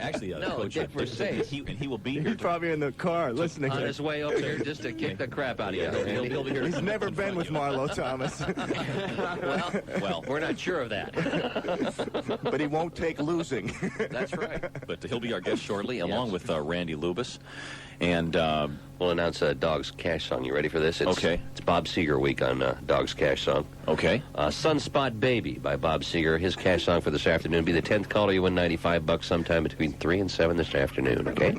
Actually, No, Coach, Dick Versace. he will be He's here. probably in the car listening. On his way over here just to kick the crap out of you. He'll be here. He's never been with Marlo Thomas. Well, we're not sure of that. But he won't take losing. That's right. But he'll be our guest shortly, along with Randy Lubas. And we'll announce Dog's Cash Song. You ready for this? Okay. It's Bob Seger week on Dog's Cash Song. Okay. Sunspot Baby by Bob Seger. His cash song for this afternoon. Be the 10th caller. You win $95 sometime between 3 and 7 this afternoon, okay?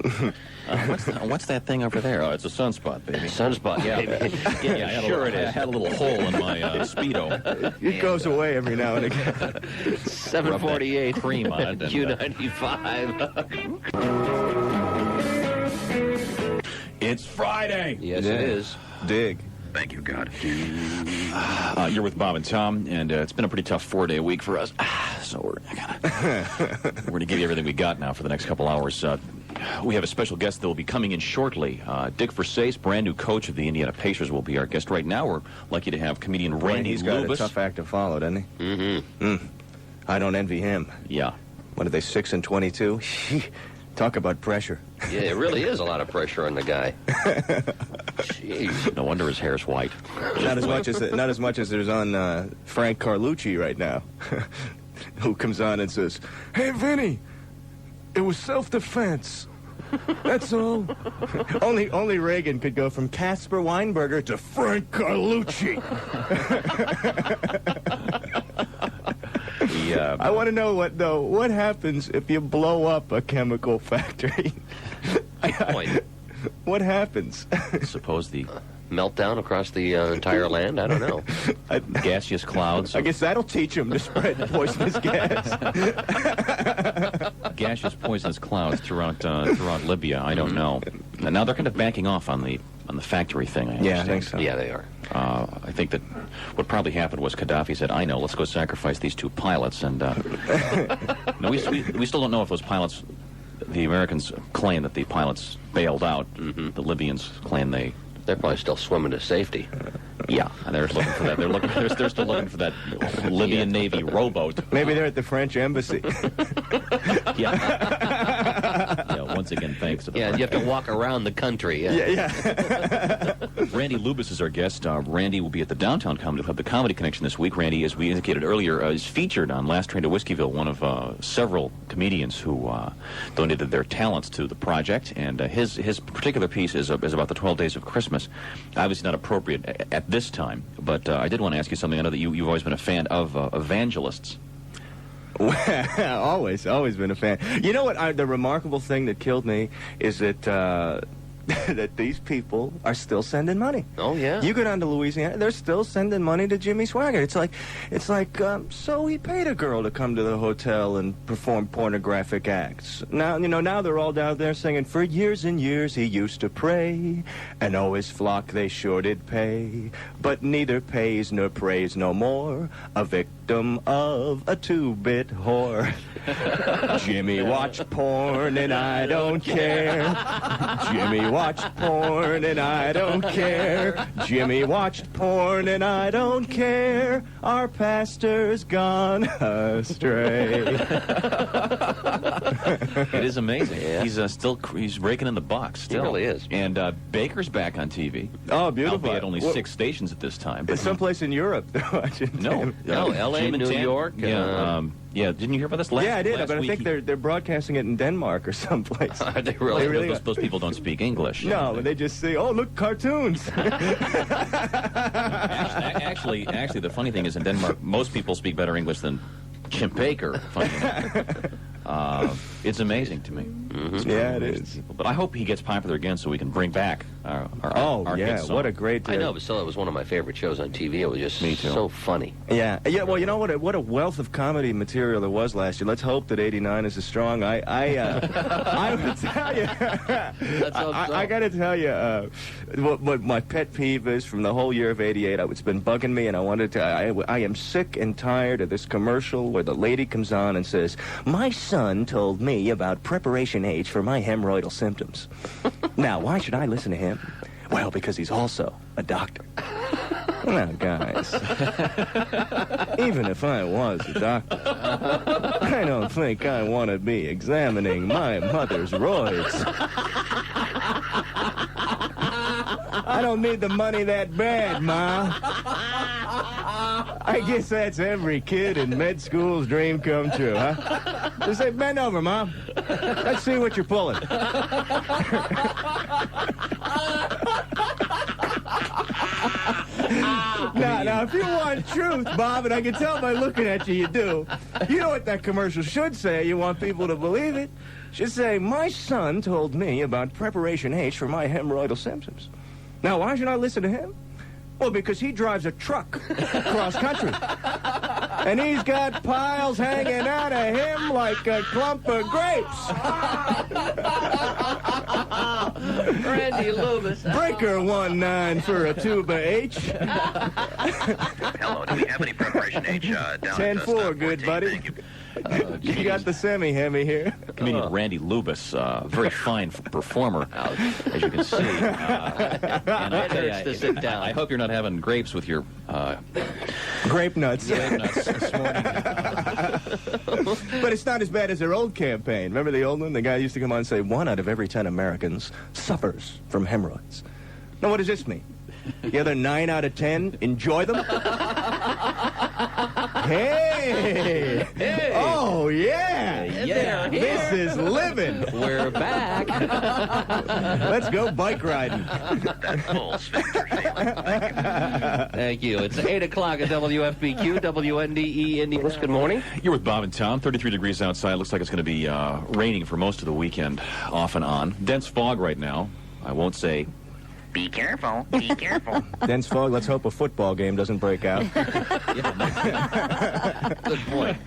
What's that thing over there? Oh, it's a sunspot, baby. Sunspot, yeah. Yeah, Sure it is. I had a little hole in my Speedo. It goes away every now and again. 748. Cream on it. Q95. It's Friday. Yes, it is. Dig. Thank you, God. You're with Bob and Tom, and it's been a pretty tough 4-day week for us. So we're going to give you everything we got now for the next couple hours. We have a special guest that will be coming in shortly. Dick Versace, brand new coach of the Indiana Pacers, will be our guest right now. We're lucky to have comedian Randy He's got Lubas. a tough act to follow, doesn't he? Mm-hmm. I don't envy him. Yeah. What are they, 6 and 22? Talk about pressure. Yeah, it really is a lot of pressure on the guy. Jeez. No wonder his hair's white. Not as much as there's on Frank Carlucci right now, who comes on and says, "Hey, Vinny, it was self-defense. That's all." Only Reagan could go from Casper Weinberger to Frank Carlucci. I want to know what happens if you blow up a chemical factory? What happens? Suppose the Meltdown across the entire land? I don't know. gaseous clouds. I guess that'll teach them to spread poisonous gas. Gaseous poisonous clouds throughout Libya. I don't know. And now they're kind of backing off on the factory thing. I think so. Yeah, they are. I think that what probably happened was Gaddafi said, "I know, let's go sacrifice these 2 pilots." And no, we still don't know if those pilots. The Americans claim that the pilots bailed out. Mm-hmm. The Libyans claim They're probably still swimming to safety. Yeah, and they're looking for that. They're still looking for that Libyan Navy rowboat. Maybe they're at the French embassy. Yeah, once again, thanks to the Yeah, you have to walk around the country. Yeah. Randy Lubas is our guest. Randy will be at the Downtown Comedy Club, the Comedy Connection, this week. Randy, as we indicated earlier, is featured on Last Train to Whiskeyville, one of several comedians who donated their talents to the project. And his particular piece is about the 12 Days of Christmas. Obviously not appropriate at this time, but I did want to ask you something. I know that you've always been a fan of evangelists. Always been a fan. You know what? The remarkable thing that killed me is that that these people are still sending money. Oh yeah. You go down to Louisiana, they're still sending money to Jimmy Swaggart. It's like so he paid a girl to come to the hotel and perform pornographic acts. Now they're all down there singing, "For years and years he used to pray, and oh his flock they sure did pay, but neither pays nor prays no more, a victim of a 2-bit whore." Jimmy watched porn and I don't care. Jimmy watched porn and I don't care. Jimmy watched porn and I don't care. Our pastor's gone astray. It is amazing. Yeah. He's raking in the bucks still. He really is. And Baker's back on TV. Oh, beautiful. Albeit only 6 stations at this time. It's someplace in Europe. No, L.A., New York. Yeah, didn't you hear about this? Yeah, I did, but I week think they're broadcasting it in Denmark or someplace. Are they really? Those people don't speak English. No, but they just say, "Oh, look, cartoons." Actually, the funny thing is in Denmark, most people speak better English than Jim Baker. Funny enough. It's amazing to me. Mm-hmm. Yeah, it is. But I hope he gets popular again so we can bring back our hit song. What a great... I know, but still, it was one of my favorite shows on TV. It was just so funny. Yeah. Well, you know what a wealth of comedy material there was last year. Let's hope that '89 is as strong. I would tell you. I got to tell you what my pet peeve is from the whole year of '88. It's been bugging me, and I wanted to. I am sick and tired of this commercial where the lady comes on and says, "My son told me about preparation H for my hemorrhoidal symptoms." Now, why should I listen to him? Well, because he's also a doctor. Now, guys, even if I was a doctor, I don't think I want to be examining my mother's roids. I don't need the money that bad, Ma. I guess that's every kid in med school's dream come true, huh? Just say, bend over, Mom. Let's see what you're pulling. Now, if you want truth, Bob, and I can tell by looking at you, you do. You know what that commercial should say. You want people to believe it. Should say, my son told me about Preparation H for my hemorrhoidal symptoms. Now, why should I listen to him? Well, because he drives a truck cross country. And he's got piles hanging out of him like a clump of grapes. Randy Lubas. Breaker 19 for a tuba H. Hello, do we have any Preparation H down 10-4, good buddy. You got the semi-hemi here. Comedian Randy Lubas, very fine performer, as you can see. And I tell you, To sit down. I hope you're not having grapes with your Grape nuts. grape nuts this morning. But it's not as bad as their old campaign. Remember the old one? The guy used to come on and say, 1 out of every 10 Americans suffers from hemorrhoids. Now, what does this mean? The other 9 out of 10 enjoy them? Hey! Oh, yeah! Yeah. This is living! We're back. Let's go bike riding. that full sphincter feeling? Thank you. It's 8 o'clock at WFBQ, WNDE Indianapolis. Good morning. You're with Bob and Tom. 33 degrees outside. Looks like it's going to be raining for most of the weekend, off and on. Dense fog right now. I won't say. Be careful. Be careful. Dense fog, let's hope a football game doesn't break out. Good point.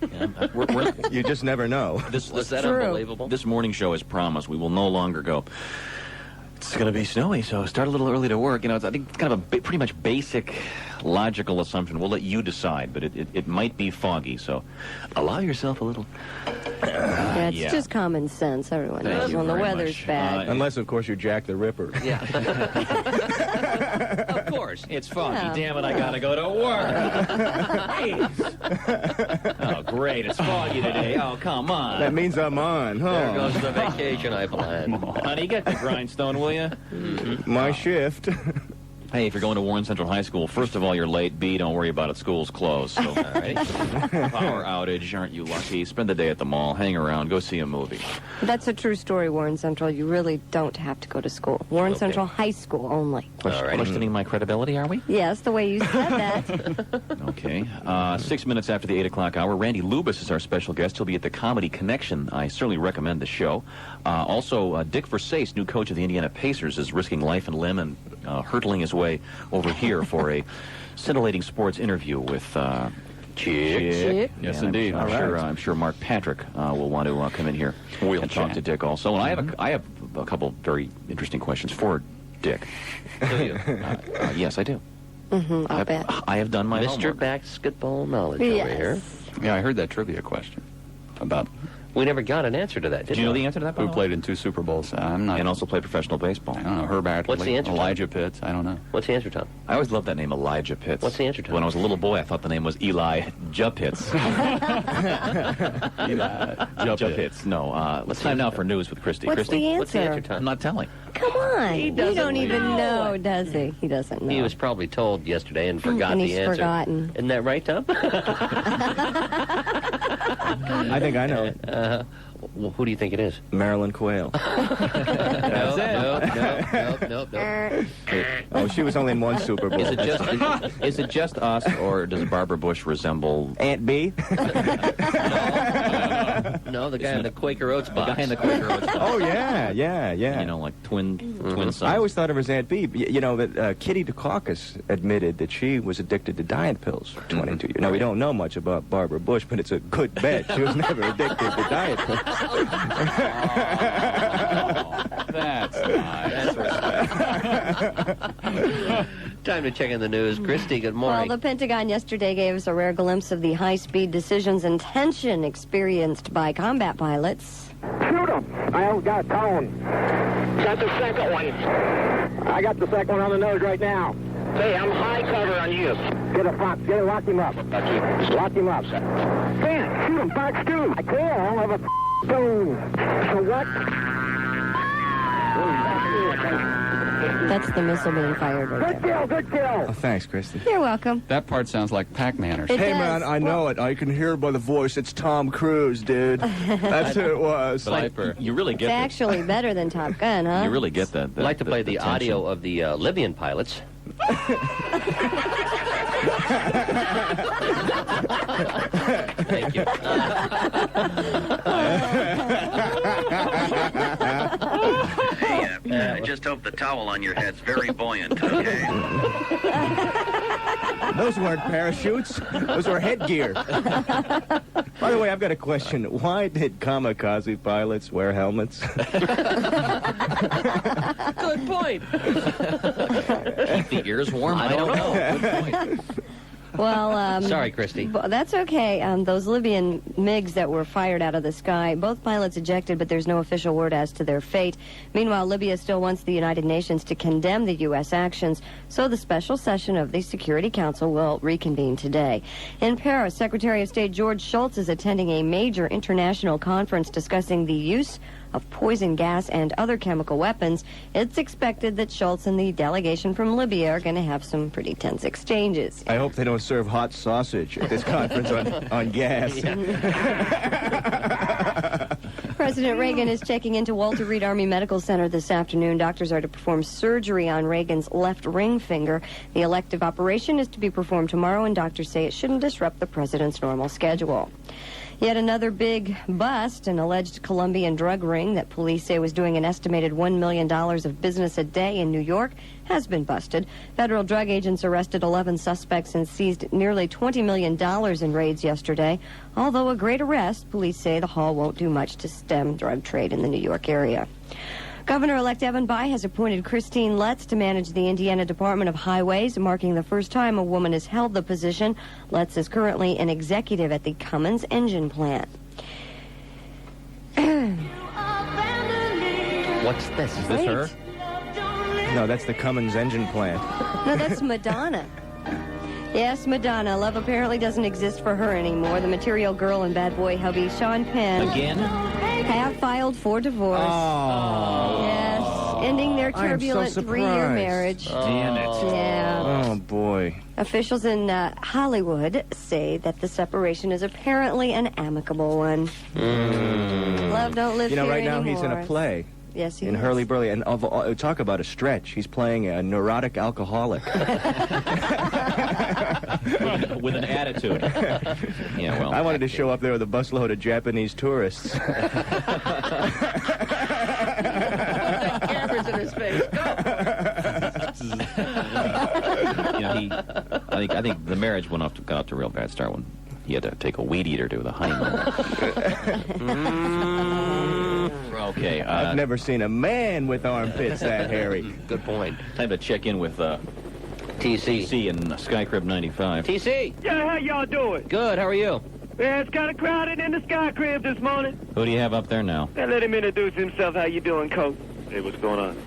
Yeah, You just never know. Was that unbelievable? This morning show, as promised, we will no longer go, it's going to be snowy, so start a little early to work. You know, I think it's kind of a pretty much basic, logical assumption. We'll let you decide, but it might be foggy, so allow yourself a little. Yeah, it's just common sense. Everyone Thank knows you when the very weather's much. bad. Unless, of course, you're Jack the Ripper. Yeah. Of course. It's foggy. Yeah. Damn it, I gotta go to work. Oh, great. It's foggy today. Oh, come on. That means I'm on, huh? There goes the vacation I planned. Honey, get the grindstone, will you? My shift. Hey, if you're going to Warren Central High School, first of all, you're late. B, don't worry about it. School's closed. So, all right. Power outage. Aren't you lucky? Spend the day at the mall. Hang around. Go see a movie. That's a true story, Warren Central. You really don't have to go to school. Warren Central High School only. All right. Questioning my credibility, are we? Yes, the way you said that. Okay. 6 minutes after the 8 o'clock hour, Randy Lubas is our special guest. He'll be at the Comedy Connection. I certainly recommend the show. Also, Dick Versace, new coach of the Indiana Pacers, is risking life and limb and hurtling his way over here for a scintillating sports interview with Chick. Yes, And indeed. I'm I'm sure Mark Patrick will want to come in here and talk to Dick also. And I have a couple very interesting questions for Dick. Do you? Yes, I do. I'll bet. I have done my Mr. homework. Basketball knowledge over here. Yes. Yeah, I heard that trivia question about We never got an answer to that, did Do you know we? the answer to that? by who the way? played in 2 Super Bowls. I'm not. And also played professional baseball. I don't know. Herb Adderley. What's the answer, Tom? Elijah Pitts. I don't know. What's the answer, Tom? I always loved that name, Elijah Pitts. What's the answer, Tom? When I was a little boy, I thought the name was Elijah Pitts. Jump Pitts. No. It's time now for news with Christy. What's Christy? the What's the answer, answer? Tom? I'm not telling. Come on. He You doesn't don't even know. know, does he? He doesn't know. He was probably told yesterday and forgot and the he's answer. forgotten. Isn't that right, Tom? I think I know it. Well, who do you think it is? Marilyn Quayle. No. Oh, she was only in 1 Super Bowl. Is it just us, or does Barbara Bush resemble Aunt B? No, the guy in the Quaker Oats the box. guy in the Quaker Oats? Oh, yeah. You know, like twin sons. I always thought of her as Aunt B. You know, that Kitty Dukakis admitted that she was addicted to diet pills for 22 years. Now, we don't know much about Barbara Bush, but it's a good bet. She was never addicted to diet pills. That's nice. Time to check in the news. Christy, good Well, morning. the Pentagon yesterday gave us a rare glimpse of the high-speed decisions and tension experienced by combat pilots. Shoot him. I got a cone. Got the second one. I got the second one on the nose right now. Hey, I'm high cover on you. Lock him up. Lock him up. Can't shoot him. Box 2. I can't. I don't have a phone. So what? That's the missile being fired right there. Good kill. Oh, thanks, Christy. You're welcome. That part sounds like Pac-Man or It something. Hey, does. man, I know it. I can hear by the voice. It's Tom Cruise, dude. That's who it was. Sniper. You really It's get that. actually better than Top Gun, huh? You really get that. I'd like to play the tension. audio of the Libyan pilots. Thank you. Hey, I just hope the towel on your head's very buoyant, okay? Those weren't parachutes. Those were headgear. By the way, I've got a question. Why did kamikaze pilots wear helmets? Good point. Keep the ears warm. I don't know. Good point. Well, Sorry, Christy. That's okay. Those Libyan MiGs that were fired out of the sky, both pilots ejected, but there's no official word as to their fate. Meanwhile, Libya still wants the United Nations to condemn the U.S. actions, so the special session of the Security Council will reconvene today. In Paris, Secretary of State George Shultz is attending a major international conference discussing the use of poison gas and other chemical weapons. It's expected that Shultz and the delegation from Libya are going to have some pretty tense exchanges. I hope they don't serve hot sausage at this conference on gas. President Reagan is checking into Walter Reed Army Medical Center this afternoon. Doctors are to perform surgery on Reagan's left ring finger. The elective operation is to be performed tomorrow, and doctors say it shouldn't disrupt the president's normal schedule. Yet another big bust, an alleged Colombian drug ring that police say was doing an estimated $1 million of business a day in New York, has been busted. Federal drug agents arrested 11 suspects and seized nearly $20 million in raids yesterday. Although a great arrest, police say the haul won't do much to stem drug trade in the New York area. Governor-elect Evan Bayh has appointed Christine Letts to manage the Indiana Department of Highways, marking the first time a woman has held the position. Letts is currently an executive at the Cummins engine plant. What's this? Is this her? No, that's the Cummins engine plant. No, that's Madonna. Yes, Madonna. Love apparently doesn't exist for her anymore. The Material Girl and Bad Boy hubby Sean Penn Again? have filed for divorce. Oh. Yes, ending their I am so turbulent three-year surprised. marriage. Damn it. Yeah. Oh, boy. Officials in Hollywood say that the separation is apparently an amicable one. Love don't live You know, here right now anymore. he's in a play. Yes, he In is. Hurly Burly, and talk about a stretch. He's playing a neurotic alcoholic. With an attitude. Yeah, well. I wanted to show up there with a busload of Japanese tourists. Cameras in his face. You know, I think the marriage got off to a real bad start when he had to take a weed eater to the honeymoon. Okay. I've never seen a man with armpits that hairy. Good point. Time to check in with TC. TC in Skycrib 95. TC. Yeah, how y'all doing? Good. How are you? Yeah, it's kind of crowded in the Sky Crib this morning. Who do you have up there now? Yeah, let him introduce himself. How you doing, Coach? Hey, what's going on?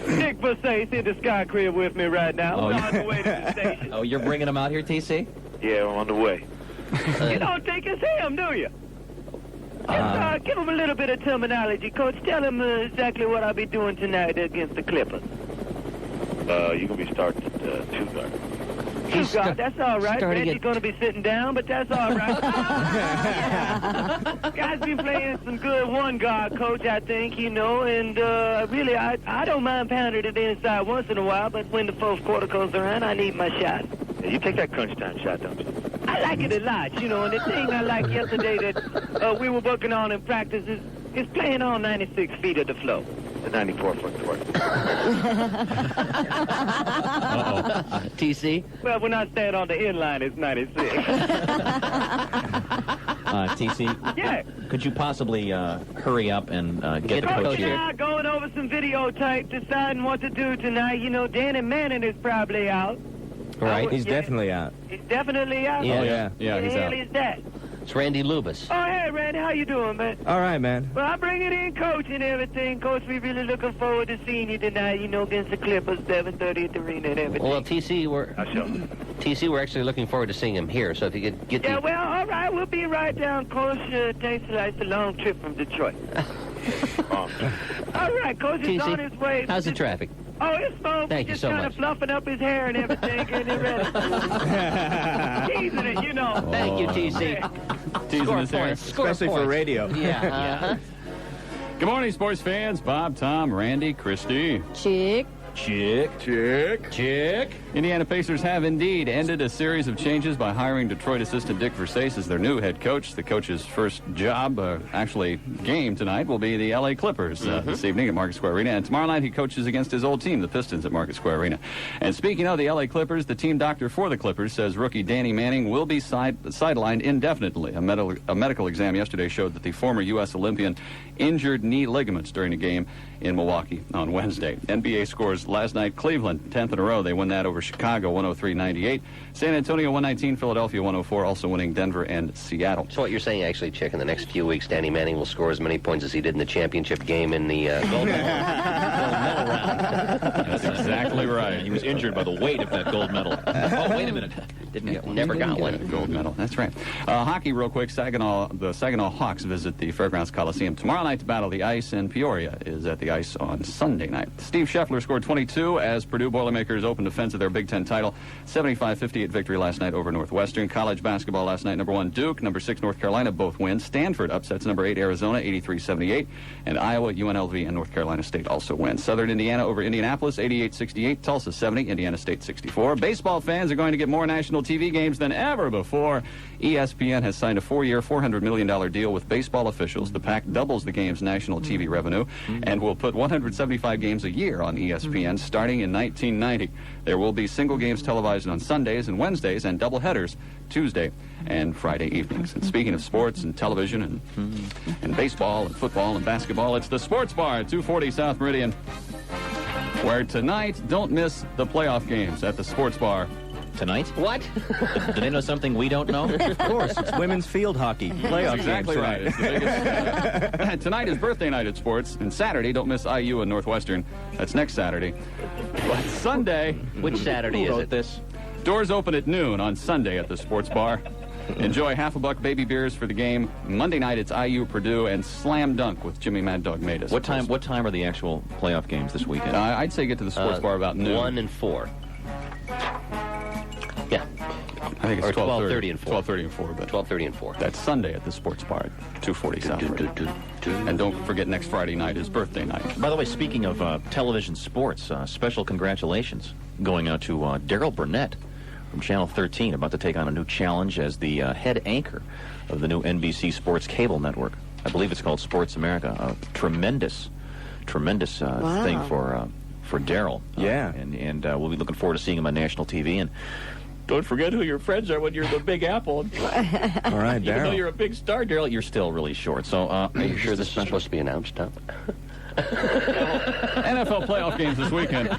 Dick Versace in the Sky Crib with me right now. Oh, We're yeah. on the way to the station. Oh, you're bringing him out here, TC? Yeah, we're on the way. You don't think it's him, do you? Just, give him a little bit of terminology, Coach. Tell him exactly what I'll be doing tonight against the Clippers. You're going to be starting at 2 guard. Two guard, that's all right. starting Reggie's at- going to be sitting down, but that's all right. Guys been playing some good one guard, Coach, I think, you know, and really, I don't mind pounding it inside once in a while, but when the fourth quarter comes around, I need my shot. Yeah, you take that crunch time shot, don't you? I like it a lot, you know, and the thing I like yesterday that we were working on in practice is playing on 96 feet of the floor. The 94-foot court. TC. Well, when I stand on the end line, it's 96. TC, Yeah. could you possibly hurry up and get the Coach coach Coach and here? I going over some video tape, deciding what to do tonight. You know, Danny Manning is probably out. Right. He's definitely out. He's definitely out. Yeah. Oh, yeah. Yeah, Who he's the hell out. is that? It's Randy Lubas. Oh, hey, Randy, how you doing, man? All right, man. Well, I'm bringing in Coach and everything. Coach, we really looking forward to seeing you tonight, you know, against the Clippers, 7:30 at the arena and everything. Well, TC, we're actually looking forward to seeing him here. So if you could get Yeah, well, all right, we'll be right down, Coach. Thanks a lot. It's a long trip from Detroit. All right, Coach is on his way. TC, how's the traffic? Oh, it's fun. Thank you so much. Just kind of fluffing up his hair and everything, getting it ready. Teasing it, you know. Thank you, TC. Teasing his hair. Score Especially points. for radio. Yeah. Good morning, sports fans. Bob, Tom, Randy, Christy. Chick. Chick. Indiana Pacers have indeed ended a series of changes by hiring Detroit assistant Dick Versace as their new head coach. The coach's first job, actually game tonight, will be the L.A. Clippers this evening at Market Square Arena. And tomorrow night he coaches against his old team, the Pistons, at Market Square Arena. And speaking of the L.A. Clippers, the team doctor for the Clippers says rookie Danny Manning will be sidelined indefinitely. A medical exam yesterday showed that the former U.S. Olympian injured knee ligaments during a game in Milwaukee on Wednesday. NBA scores last night: Cleveland, 10th in a row. They won that over Chicago, 103-98. San Antonio, 119. Philadelphia, 104. Also winning Denver and Seattle. So what you're saying, actually, Chick, in the next few weeks, Danny Manning will score as many points as he did in the championship game in the gold medal round. That's exactly right. He was injured by the weight of that gold medal. Oh, wait a minute. Didn't get one. Never got one. Gold medal. That's right. Hockey, real quick. The Saginaw Hawks visit the Fairgrounds Coliseum tomorrow night to battle the Ice, and Peoria is at the Ice on Sunday night. Steve Scheffler scored 22 as Purdue Boilermakers opened defense of their Big Ten title. 75-58 victory last night over Northwestern. College basketball last night: number 1 Duke, number 6 North Carolina, both wins. Stanford upsets number 8 Arizona, 83-78, and Iowa, UNLV, and North Carolina State also win. Southern Indiana over Indianapolis, 88-68. Tulsa 70, Indiana State 64. Baseball fans are going to get more national TV games than ever before. ESPN has signed a 4-year, $400 million deal with baseball officials. The pact doubles the game's national TV revenue and will put 175 games a year on ESPN starting in 1990. There will be single games televised on Sundays and Wednesdays and doubleheaders Tuesday and Friday evenings. And speaking of sports and television and baseball and football and basketball, it's the Sports Bar at 240 South Meridian, where tonight, don't miss the playoff games at the Sports Bar. Tonight? What? Do they know something we don't know? Of course, it's women's field hockey. Playoff That's exactly games right. It's the biggest. Tonight is birthday night at sports, and Saturday, don't miss IU and Northwestern. That's next Saturday. But Sunday, Which Saturday is it? This. doors open at noon on Sunday at the Sports Bar. Enjoy $1 baby beers for the game. Monday night, it's IU Purdue and Slam Dunk with Jimmy Mad Dog Matus. What time are the actual playoff games this weekend? I'd say get to the Sports Bar about noon. 1 and 4. Yeah. I think it's Or 12:30 and 4. 12:30 and 4, but 12:30 and 4. that's Sunday at the Sports Bar at 240 South Meridian. And don't forget, next Friday night is birthday night. By the way, speaking of television sports, special congratulations going out to Daryl Burnett from Channel 13, about to take on a new challenge as the head anchor of the new NBC Sports cable network. I believe it's called Sports America. A tremendous thing for Daryl. Yeah. And we'll be looking forward to seeing him on national TV. And don't forget who your friends are when you're the Big Apple. All right, Even though Daryl. you're a big star, Daryl, you're still really short. So, Are you sure this is supposed to be announced, Tom? NFL playoff games this weekend.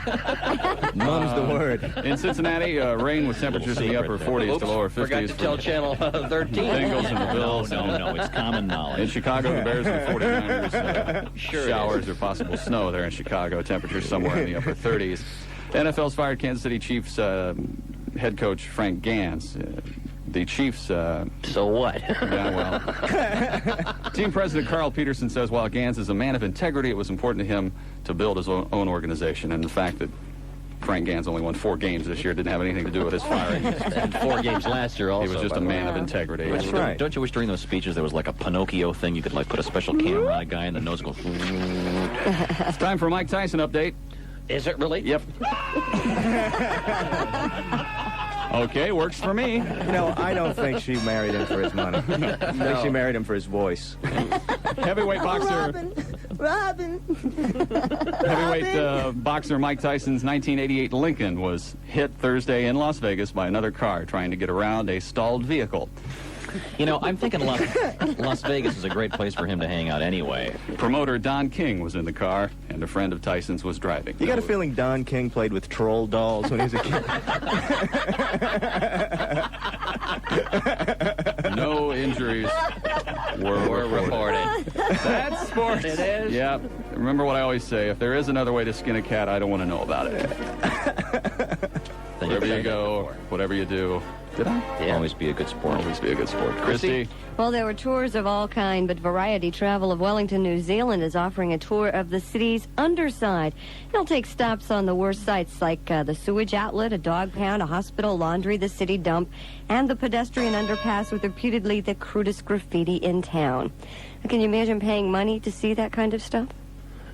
Mum's the word. In Cincinnati, rain with temperatures in the upper 40s to lower 50s. Forgot to tell Channel 13. Bengals and the Bills. No, it's common In knowledge. Chicago, the Bears and 49ers. Showers or possible snow there in Chicago. Temperatures somewhere in the upper 30s. The NFL's fired Kansas City Chiefs head coach Frank Gans. The Chiefs... So what? Yeah, well. Team president Carl Peterson says while Gans is a man of integrity, it was important to him to build his own organization. And the fact that Frank Gans only won 4 games this year didn't have anything to do with his firing. And 4 games last year also. He was just a man of integrity. That's right. Don't you wish during those speeches there was like a Pinocchio thing? You could like put a special camera on a guy and the nose go... It's time for a Mike Tyson update. Is it really? Yep. Okay, works for me. You know, I don't think she married him for his money. I think she married him for his voice. Heavyweight boxer. Robin. Heavyweight boxer Mike Tyson's 1988 Lincoln was hit Thursday in Las Vegas by another car trying to get around a stalled vehicle. You know, I'm thinking Las Vegas is a great place for him to hang out anyway. Promoter Don King was in the car, and a friend of Tyson's was driving. You got a feeling Don King played with troll dolls when he was a kid? No injuries were reported. That's sports. It is? Yeah. Remember what I always say, if there is another way to skin a cat, I don't want to know about it. Wherever you go, whatever you do. Did I? Yeah. Always be a good sport. Always be a good sport. Christy? Well, there were tours of all kind, but Variety Travel of Wellington, New Zealand is offering a tour of the city's underside. It'll take stops on the worst sites like the sewage outlet, a dog pound, a hospital, laundry, the city dump, and the pedestrian underpass with reputedly the crudest graffiti in town. Now, can you imagine paying money to see that kind of stuff?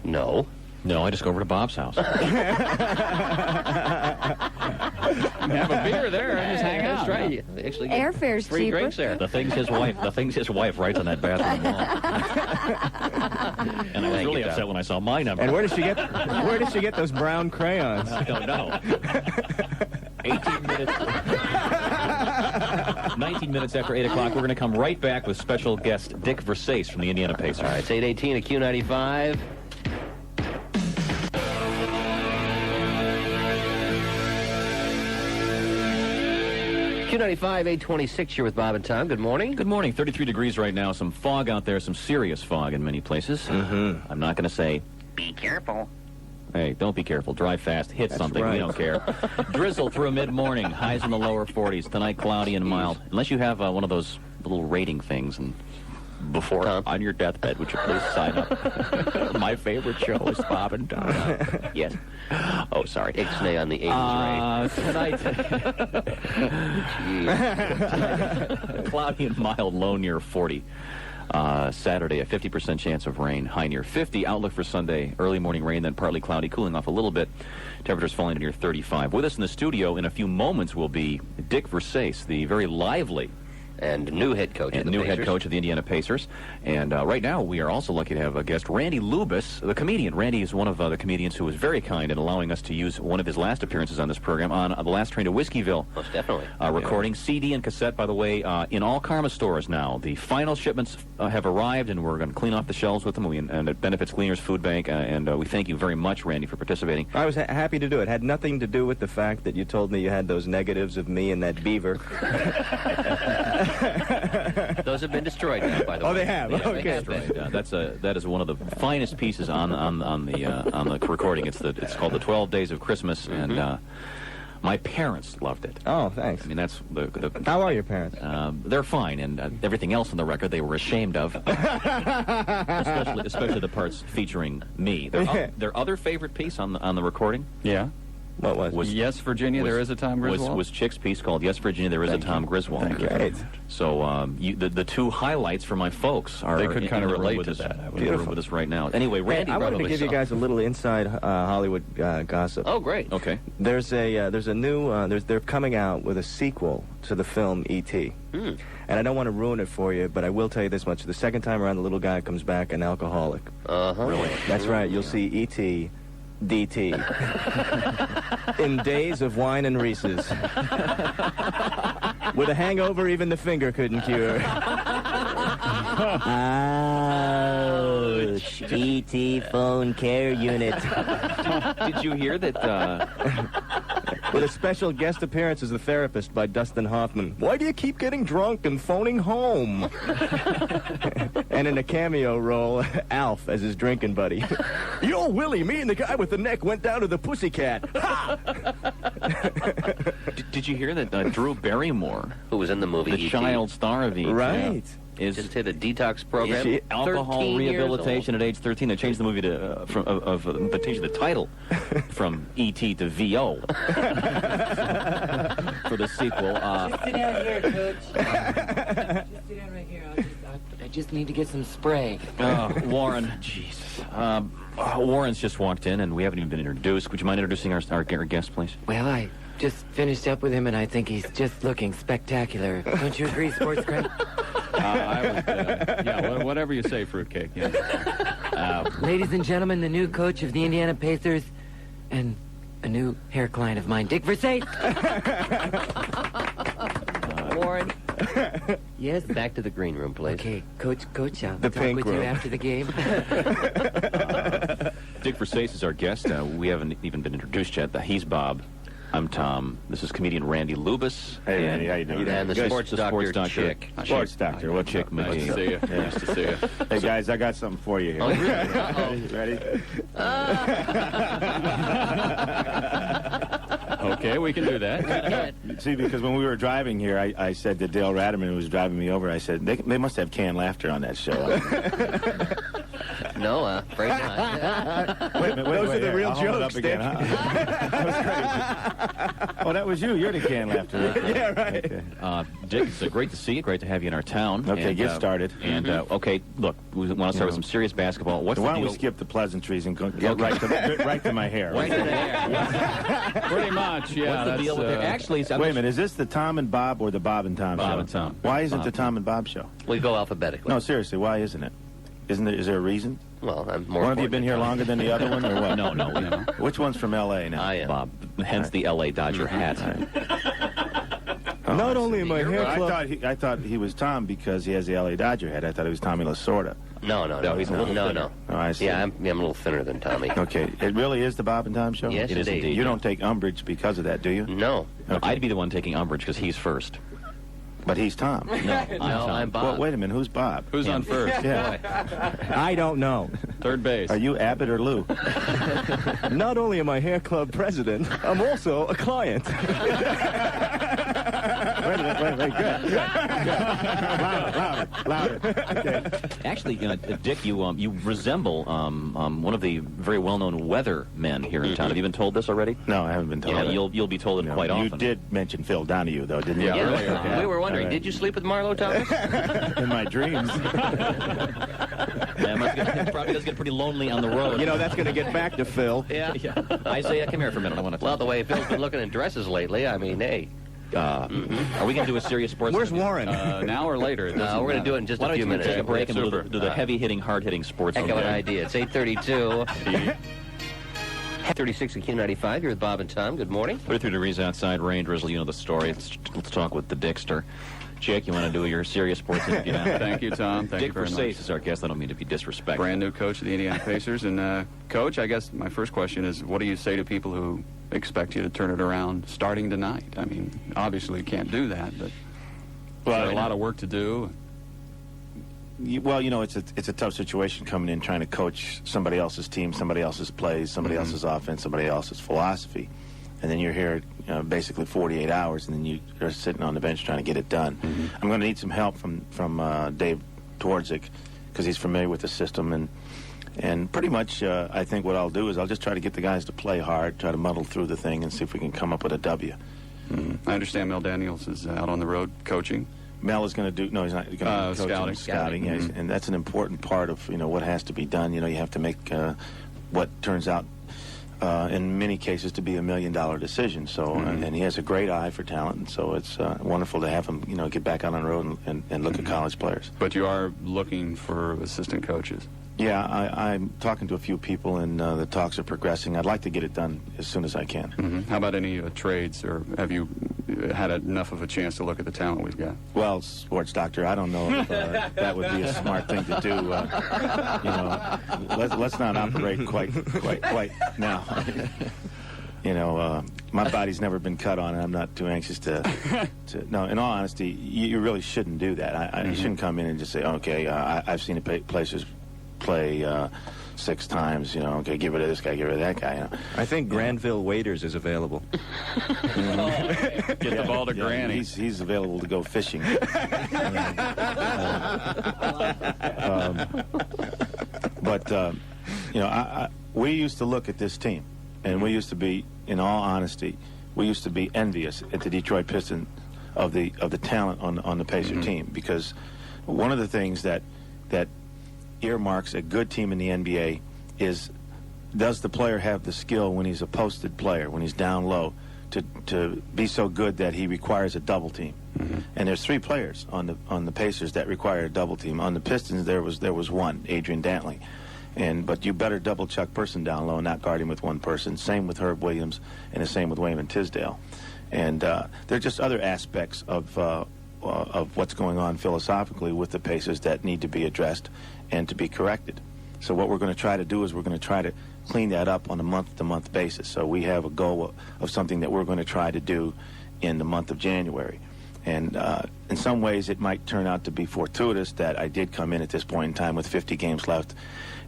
No. No, I just go over to Bob's house. Have a beer there and just hang out. That's right. You actually get Airfare's free cheaper. drinks there. The things his wife writes on that bathroom wall. And I was Thank really you, Tom. upset when I saw my number. And where did she get those brown crayons? I don't know. 18 minutes. 19 minutes after 8 o'clock, we're going to come right back with special guest Dick Versace from the Indiana Pacers. All right, it's 8:18 at Q95. Q95, 826, you're with Bob and Tom. Good morning. Good morning. 33 degrees right now. Some fog out there, some serious fog in many places. Mm-hmm. I'm not going to say, Be careful. hey, don't be careful. Drive fast. Hit something. right. We don't care. Drizzle through mid-morning. Highs in the lower 40s. Tonight, cloudy and mild. Unless you have one of those little rating things and before Tom? on your deathbed, would you please sign up? My favorite show is Bob and Tom. Yes. Oh, sorry. Ixnay on the 80s, Tonight, cloudy and mild, low near 40. Saturday, a 50% chance of rain, high near 50. Outlook for Sunday, early morning rain, then partly cloudy, cooling off a little bit. Temperatures falling to near 35. With us in the studio in a few moments will be Dick Versace, the very lively and new head coach of the new Pacers. head coach of the Indiana Pacers. And right now, we are also lucky to have a guest, Randy Lubas, the comedian. Randy is one of the comedians who was very kind in allowing us to use one of his last appearances on this program on The Last Train to Whiskeyville. Most definitely. Recording CD and cassette, by the way, in all Karma stores now. The final shipments have arrived, and we're going to clean off the shelves with them. And it benefits Cleaners Food Bank. And we thank you very much, Randy, for participating. I was happy to do it. Had nothing to do with the fact that you told me you had those negatives of me and that beaver. Those have been destroyed now, by the way. Oh, they have? Yeah, Okay. They have been. That is one of the finest pieces on the recording. It's called The 12 Days of Christmas, and my parents loved it. Oh, thanks. I mean, that's the How are your parents? they're fine, and everything else on the record they were ashamed of, especially the parts featuring me. Their other favorite piece on the recording Yeah. What was? Yes, Virginia, there is a Tom Griswold. was Chick's piece called "Yes, Virginia, There Is a Tom Griswold." Thank you. Great. So the two highlights for my folks are They could kind of in the room relate with to us, that. in the room Beautiful. with us right now. Anyway, Hey, Randy, I wanted to give you guys a little inside Hollywood gossip. Oh, great. Okay. There's a new they're coming out with a sequel to the film E.T. And I don't want to ruin it for you, but I will tell you this much: the second time around, the little guy comes back an alcoholic. Really? That's right. You'll see E.T. DT in days of wine and Reese's. With a hangover even the finger couldn't cure. Ouch. E.T. phone care unit. Did you hear that? With a special guest appearance as the therapist by Dustin Hoffman. Why do you keep getting drunk and phoning home? And in a cameo role, Alf as his drinking buddy. Yo, Willie, me and the guy with the neck went down to the Pussycat. Ha! Did you hear that Drew Barrymore, Who was in the movie the E.T.? child star of E.T., Right. Just hit a detox program. She- alcohol 13 years rehabilitation at age 13. They changed the movie to they changed the title from E.T. to V.O. for the sequel. Just sit down here, Coach. Just sit down right here. I just need to get some spray. Warren, Jesus. Warren's just walked in, and we haven't even been introduced. Would you mind introducing our guest, please? Well, I just finished up with him, and I think he's just looking spectacular. Don't you agree, Sports Craig? Whatever you say, fruitcake. Yeah. Ladies and gentlemen, the new coach of the Indiana Pacers and a new hair client of mine, Dick Versace. Warren, Yes. Back to the green room, please. Okay, Coach, I'll The talk pink with you room. after the game. Dick Versace is our guest. We haven't even been introduced yet. He's Bob. I'm Tom. This is comedian Randy Lubas. Hey, Randy, how you doing? And the Good. sports The doctor, sports doctor. Chick. Sports doctor, what's Chick up? McGee. Nice to see you. Nice to see you. Hey, guys, I got something for you here. Oh, really? Uh-oh. Ready? Okay, we can do that. See, because when we were driving here, I said to Dale Ratterman, who was driving me over, I said, they must have canned laughter on that show. No, afraid not. Wait a minute, Those are the here. real I'll hold it jokes, up again, Dick. huh? That was crazy. Oh, that was you. You're the canned laughter. Yeah, right. Okay. Dick, it's great to see you. Great to have you in our town. Okay, And, get started. And, okay, look, we want to start with some serious basketball. What's Why the don't we deal? skip the pleasantries and get right to my hair? Right to the hair. Pretty much, yeah. What's the deal with it? Actually, Wait a minute, is this the Tom and Bob or the Bob and Tom show? Bob and Tom. Why isn't Bob. the Tom and Bob show? We go alphabetically. No, seriously, why isn't it? Is there a reason? Well, I'm more. One of you important been here than Tom. longer than the other one, or what? No. Which one's from L.A. now? I am. Bob, hence the L.A. Dodger hat. Not only am I hair I club. thought he was Tom because he has the L.A. Dodger hat. I thought he was Tommy Lasorda. No, he's a little thinner. No. Oh, I see. Yeah, I'm a little thinner than Tommy. Okay, it really is the Bob and Tom show? Yes, It is indeed. indeed. You don't take umbrage because of that, do you? No. Okay. I'd be the one taking umbrage because he's first. But he's Tom. No, I'm Bob. Well, wait a minute, who's Bob? Who's on first? Yeah. I don't know. Third base. Are you Abbott or Lou? Not only am I hair club president, I'm also a client. Wait, good. Louder. Okay. Actually, Dick, you resemble one of the very well-known weather men here in town. Have you been told this already? No, I haven't been told Yeah, that. you'll be told it No, quite you often. did mention Phil Donahue, though, didn't you? Yeah, Yeah, earlier, yeah. we were wondering, All right. did you sleep with Marlo Thomas? In my dreams. Yeah, it probably does get pretty lonely on the road. You know, that's going to get back to Phil. Yeah. Isaiah, come here for a minute. I want to. Well, the way Phil's been looking in dresses lately, I mean, hey. Are we going to do a serious sports? Where's interview? Warren? Now or later? It doesn't We're going to matter. do it in just Why a don't few you minutes. take a break and we'll Super. do the heavy-hitting, hard-hitting sports? Heck of an Okay. idea. It's 8:32. 36 at Q95. You're with Bob and Tom. Good morning. 33 degrees outside, rain, drizzle. You know the story. Let's talk with the Dickster. Jake, you want to do your serious sports interview now? Thank you, Tom. Thank Dick you very Versace much. is our guest. I don't mean to be disrespectful. Brand new coach of the Indiana Pacers. And, Coach, I guess my first question is, what do you say to people who expect you to turn it around starting tonight? I mean, obviously you can't do that, but there's a lot of work to do. Well, you know, it's a tough situation coming in trying to coach somebody else's team, somebody else's plays, somebody else's offense, somebody else's philosophy. And then you're here basically 48 hours, and then you're sitting on the bench trying to get it done. I'm going to need some help from Dave Twardzik because he's familiar with the system. And pretty much I think what I'll do is I'll just try to get the guys to play hard, try to muddle through the thing, and see if we can come up with a W. I understand Mel Daniels is out on the road coaching. Mel is going to do. No, he's not going to be coaching. Scouting. Yeah, and that's an important part of what has to be done. You have to make what turns out in many cases to be $1 million decision. So, and he has a great eye for talent, and so it's wonderful to have him get back out on the road and look at college players. But you are looking for assistant coaches. Yeah, I'm talking to a few people, and the talks are progressing. I'd like to get it done as soon as I can. How about any trades, or have you had enough of a chance to look at the talent we've got? Well, sports doctor, I don't know if that would be a smart thing to do. Let's not operate quite now. My body's never been cut on, and I'm not too anxious to. No, in all honesty, you really shouldn't do that. You shouldn't come in and just say, okay, I've seen the places play 6 times, okay, get rid of this guy, get rid of that guy. I think Granville Waiters is available. Get the ball to Granny. He's available to go fishing. We used to look at this team, and we used to be, in all honesty, we used to be envious at the Detroit Pistons of the talent on the Pacer team, because one of the things that earmarks a good team in the NBA is, does the player have the skill when he's a posted player, when he's down low, to be so good that he requires a double team? And there's 3 players on the Pacers that require a double team. On the Pistons, there was one, Adrian Dantley. But you better double Chuck Person down low and not guard him with one person. Same with Herb Williams, and the same with Wayman Tisdale. And there are just other aspects of of what's going on philosophically with the Pacers that need to be addressed and to be corrected. So what we're going to try to do is we're going to try to clean that up on a month-to-month basis. So we have a goal of something that we're going to try to do in the month of January. And in some ways, it might turn out to be fortuitous that I did come in at this point in time with 50 games left.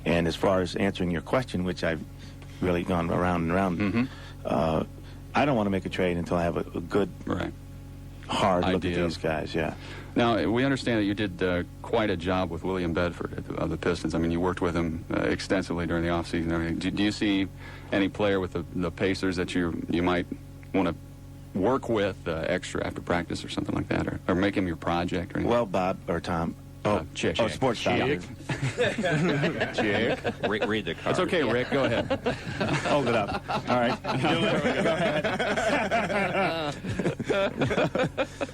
And as far as answering your question, which I've really gone around and around, I don't want to make a trade until I have a good, hard look at these guys, yeah. Now, we understand that you did quite a job with William Bedford of the Pistons. I mean, you worked with him extensively during the offseason and everything. Do you see any player with the Pacers that you might want to work with extra after practice or something like that, or make him your project or anything? Well, Bob, or Tom. Chick. Sports Chick. Chick. Read the card. It's okay, Rick. Go ahead. Hold it up. All right. Go ahead.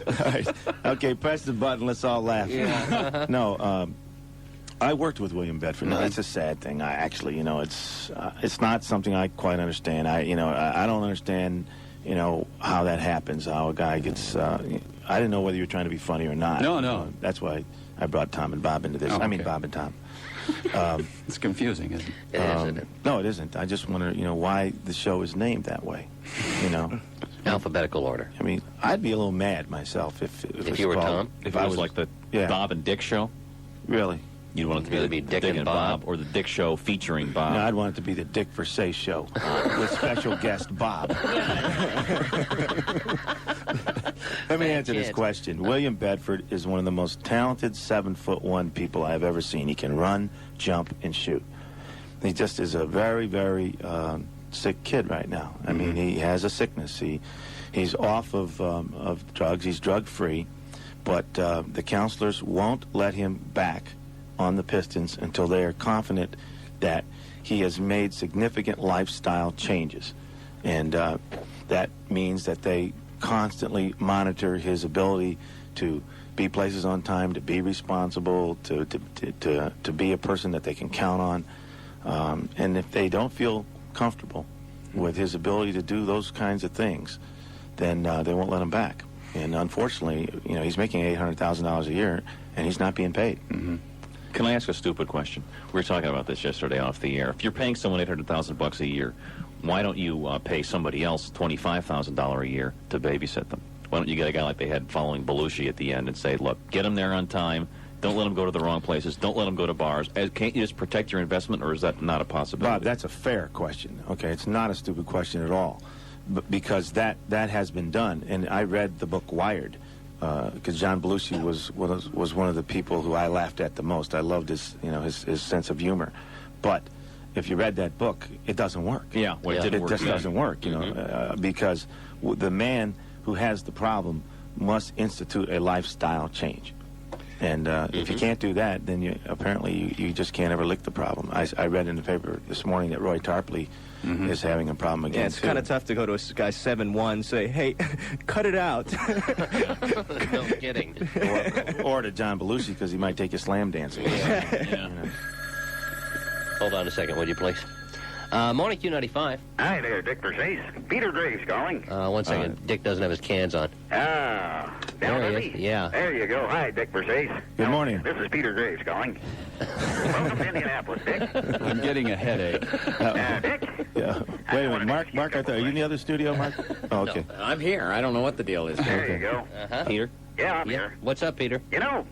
All right. Okay, press the button. Let's all laugh. Yeah. No, I worked with William Bedford. Now, that's a sad thing. I actually, it's not something I quite understand. I don't understand, how that happens, how a guy gets, I didn't know whether you were trying to be funny or not. No. That's why I brought Tom and Bob into this. I mean, Bob and Tom. It's confusing, isn't it? Isn't it? No, it isn't. I just wonder, why the show is named that way, Alphabetical order. I mean, I'd be a little mad myself if you were Tom? If it was like the Bob and Dick show? Really? You'd want it to be Dick and Bob? or the Dick show featuring Bob. No, I'd want it to be the Dick Versace show with special guest Bob. Let me answer this question. William Bedford is one of the most talented 7'1" people I've ever seen. He can run, jump, and shoot. He just is a very, very sick kid right now. I mean, he has a sickness. He's off of drugs. He's drug-free, but the counselors won't let him back on the Pistons until they are confident that he has made significant lifestyle changes. And that means that they constantly monitor his ability to be places on time, to be responsible, to be a person that they can count on. And if they don't feel comfortable with his ability to do those kinds of things, then they won't let him back. And unfortunately, he's making $800,000 a year, and he's not being paid. Can I ask a stupid question? We were talking about this yesterday off the air. If you're paying someone $800,000 a year, why don't you pay somebody else $25,000 a year to babysit them? Why don't you get a guy like they had following Belushi at the end and say, look, get them there on time. Don't let them go to the wrong places. Don't let them go to bars. Can't you just protect your investment, or is that not a possibility? Bob, that's a fair question. Okay, it's not a stupid question at all, because that has been done. And I read the book Wired, because John Belushi was one of the people who I laughed at the most. I loved his sense of humor. But if you read that book, it doesn't work. Yeah, well, it didn't work. It just doesn't work, because the man who has the problem must institute a lifestyle change. And if you can't do that, then you just can't ever lick the problem. I read in the paper this morning that Roy Tarpley is having a problem again. Yeah, it's kind of tough to go to a guy 7'1", say, hey, cut it out. No kidding. Or to John Belushi, because he might take you slam dancing. Yeah. Hold on a second, would you please? Morning, Q95. Hi there, Dick Versace. Peter Graves calling. 1 second. Dick doesn't have his cans on. Down There to he is. me. Yeah. There you go. Hi, Dick Versace. Good morning. This is Peter Graves calling. Welcome to Indianapolis, Dick. I'm getting a headache. Dick? Yeah. Wait a minute, Mark, I thought, are you in the other studio, Mark? Oh, okay. I'm here. I don't know what the deal is. There you go. Peter? Yeah, I'm here. What's up, Peter? You know,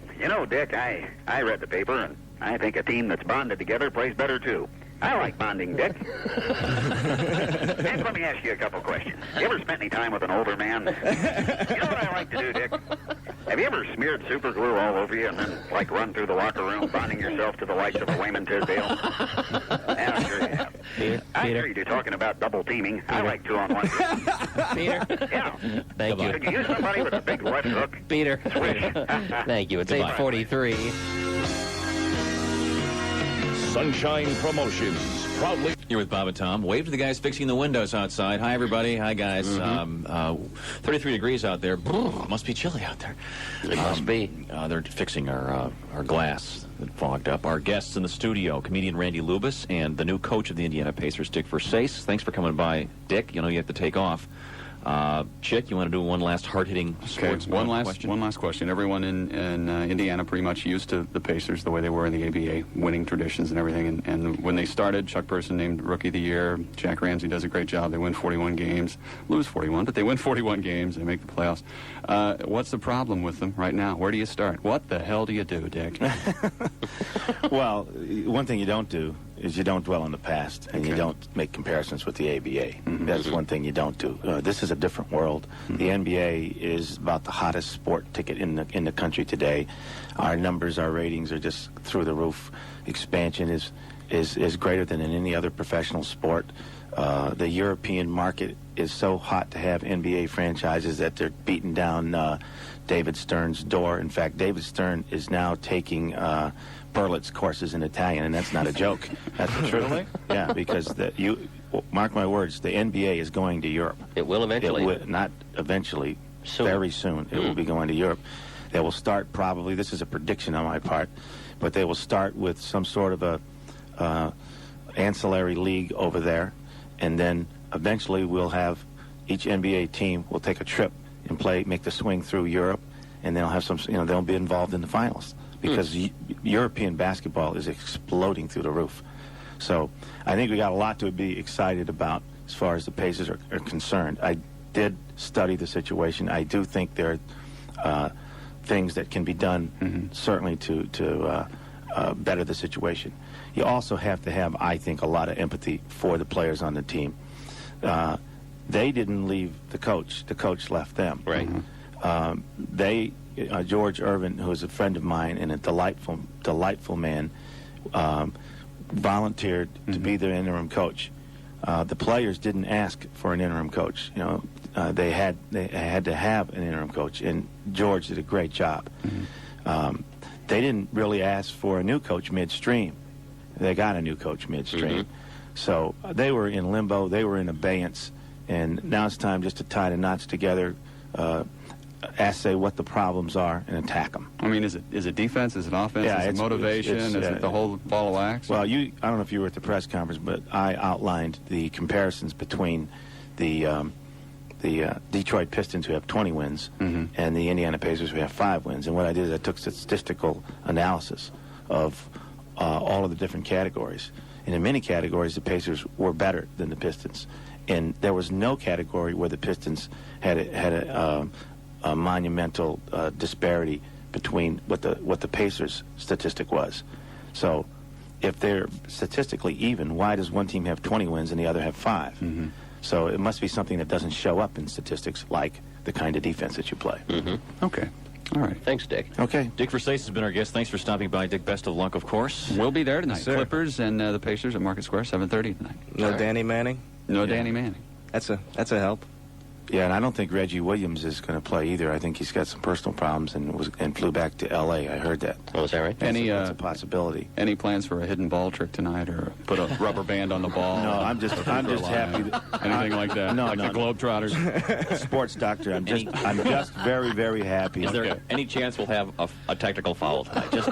Dick, I read the paper, and I think a team that's bonded together plays better, too. I like bonding, Dick. And let me ask you a couple questions. You ever spent any time with an older man? You know what I like to do, Dick? Have you ever smeared super glue all over you and then, run through the locker room, bonding yourself to the likes of a Wayman Tisdale? Yeah, I'm sure you have. I hear you talking about double teaming. I like 2-on-1. Peter? Yeah. Thank you. Could you use somebody with a big left hook? Peter. Thank you. It's 8:43. Sunshine Promotions, proudly. You're with Bob and Tom. Wave to the guys fixing the windows outside. Hi, everybody. Hi, guys. 33 degrees out there. Must be chilly out there. It must be. They're fixing our glass that fogged up. Our guests in the studio, comedian Randy Lubas and the new coach of the Indiana Pacers, Dick Versace. Thanks for coming by, Dick. You have to take off. Chick, you want to do one last hard-hitting sports one question? last question. Everyone in Indiana pretty much used to the Pacers the way they were in the ABA, winning traditions and everything. And when they started, Chuck Person named Rookie of the Year. Jack Ramsey does a great job. They win 41 games, lose 41, but they win 41 games. They make the playoffs. What's the problem with them right now? Where do you start? What the hell do you do, Dick? Well, one thing you don't do is you don't dwell on the past, and you don't make comparisons with the ABA. That's one thing you don't do. This is a different world. The NBA is about the hottest sport ticket in the country today. Our numbers, our ratings are just through the roof. Expansion is greater than in any other professional sport. The European market is so hot to have NBA franchises that they're beating down David Stern's door. In fact, David Stern is now taking Berlitz courses in Italian, and that's not a joke. That's the truth. Really? Yeah, because mark my words, the NBA is going to Europe. It will eventually. It will, not eventually, Soon. very soon. It will be going to Europe. They will start probably, this is a prediction on my part, but they will start with some sort of a ancillary league over there, and then eventually we'll have each NBA team will take a trip and make the swing through Europe, and they'll have some, they'll be involved in the finals because European basketball is exploding through the roof. So I think we got a lot to be excited about as far as the Pacers are concerned. I did study the situation. I do think there are things that can be done certainly to better the situation. You also have to have, I think, a lot of empathy for the players on the team. They didn't leave the coach. The coach left them. Right. George Irvin, who is a friend of mine and a delightful man, volunteered to be their interim coach. The players didn't ask for an interim coach. They had to have an interim coach, and George did a great job. They didn't really ask for a new coach midstream. They got a new coach midstream. So they were in limbo. They were in abeyance. And now it's time just to tie the knots together, say what the problems are, and attack them. I mean, is it defense? Is it offense? Yeah, is it motivation? Is it the whole ball of wax? Well, I don't know if you were at the press conference, but I outlined the comparisons between the Detroit Pistons, who have 20 wins, and the Indiana Pacers, who have 5 wins. And what I did is I took statistical analysis of all of the different categories. And in many categories, the Pacers were better than the Pistons. And there was no category where the Pistons had a monumental disparity between what the Pacers' statistic was. So if they're statistically even, why does one team have 20 wins and the other have 5? So it must be something that doesn't show up in statistics, like the kind of defense that you play. Okay. All right. Thanks, Dick. Okay. Dick Versace has been our guest. Thanks for stopping by, Dick. Best of luck, of course. We'll be there tonight. Yes, Clippers and the Pacers at Market Square, 7:30 tonight. No Danny Manning? No Danny Manning. That's a help. Yeah, and I don't think Reggie Williams is going to play either. I think he's got some personal problems and flew back to L.A. I heard that. Oh, is that right? That's a possibility. Any plans for a hidden ball trick tonight, or put a rubber band on the ball? No, I'm just happy. Anything like that? No, like no, the Globetrotters. Sports doctor. I'm just very, very happy. Is there any chance we'll have a technical foul tonight? Just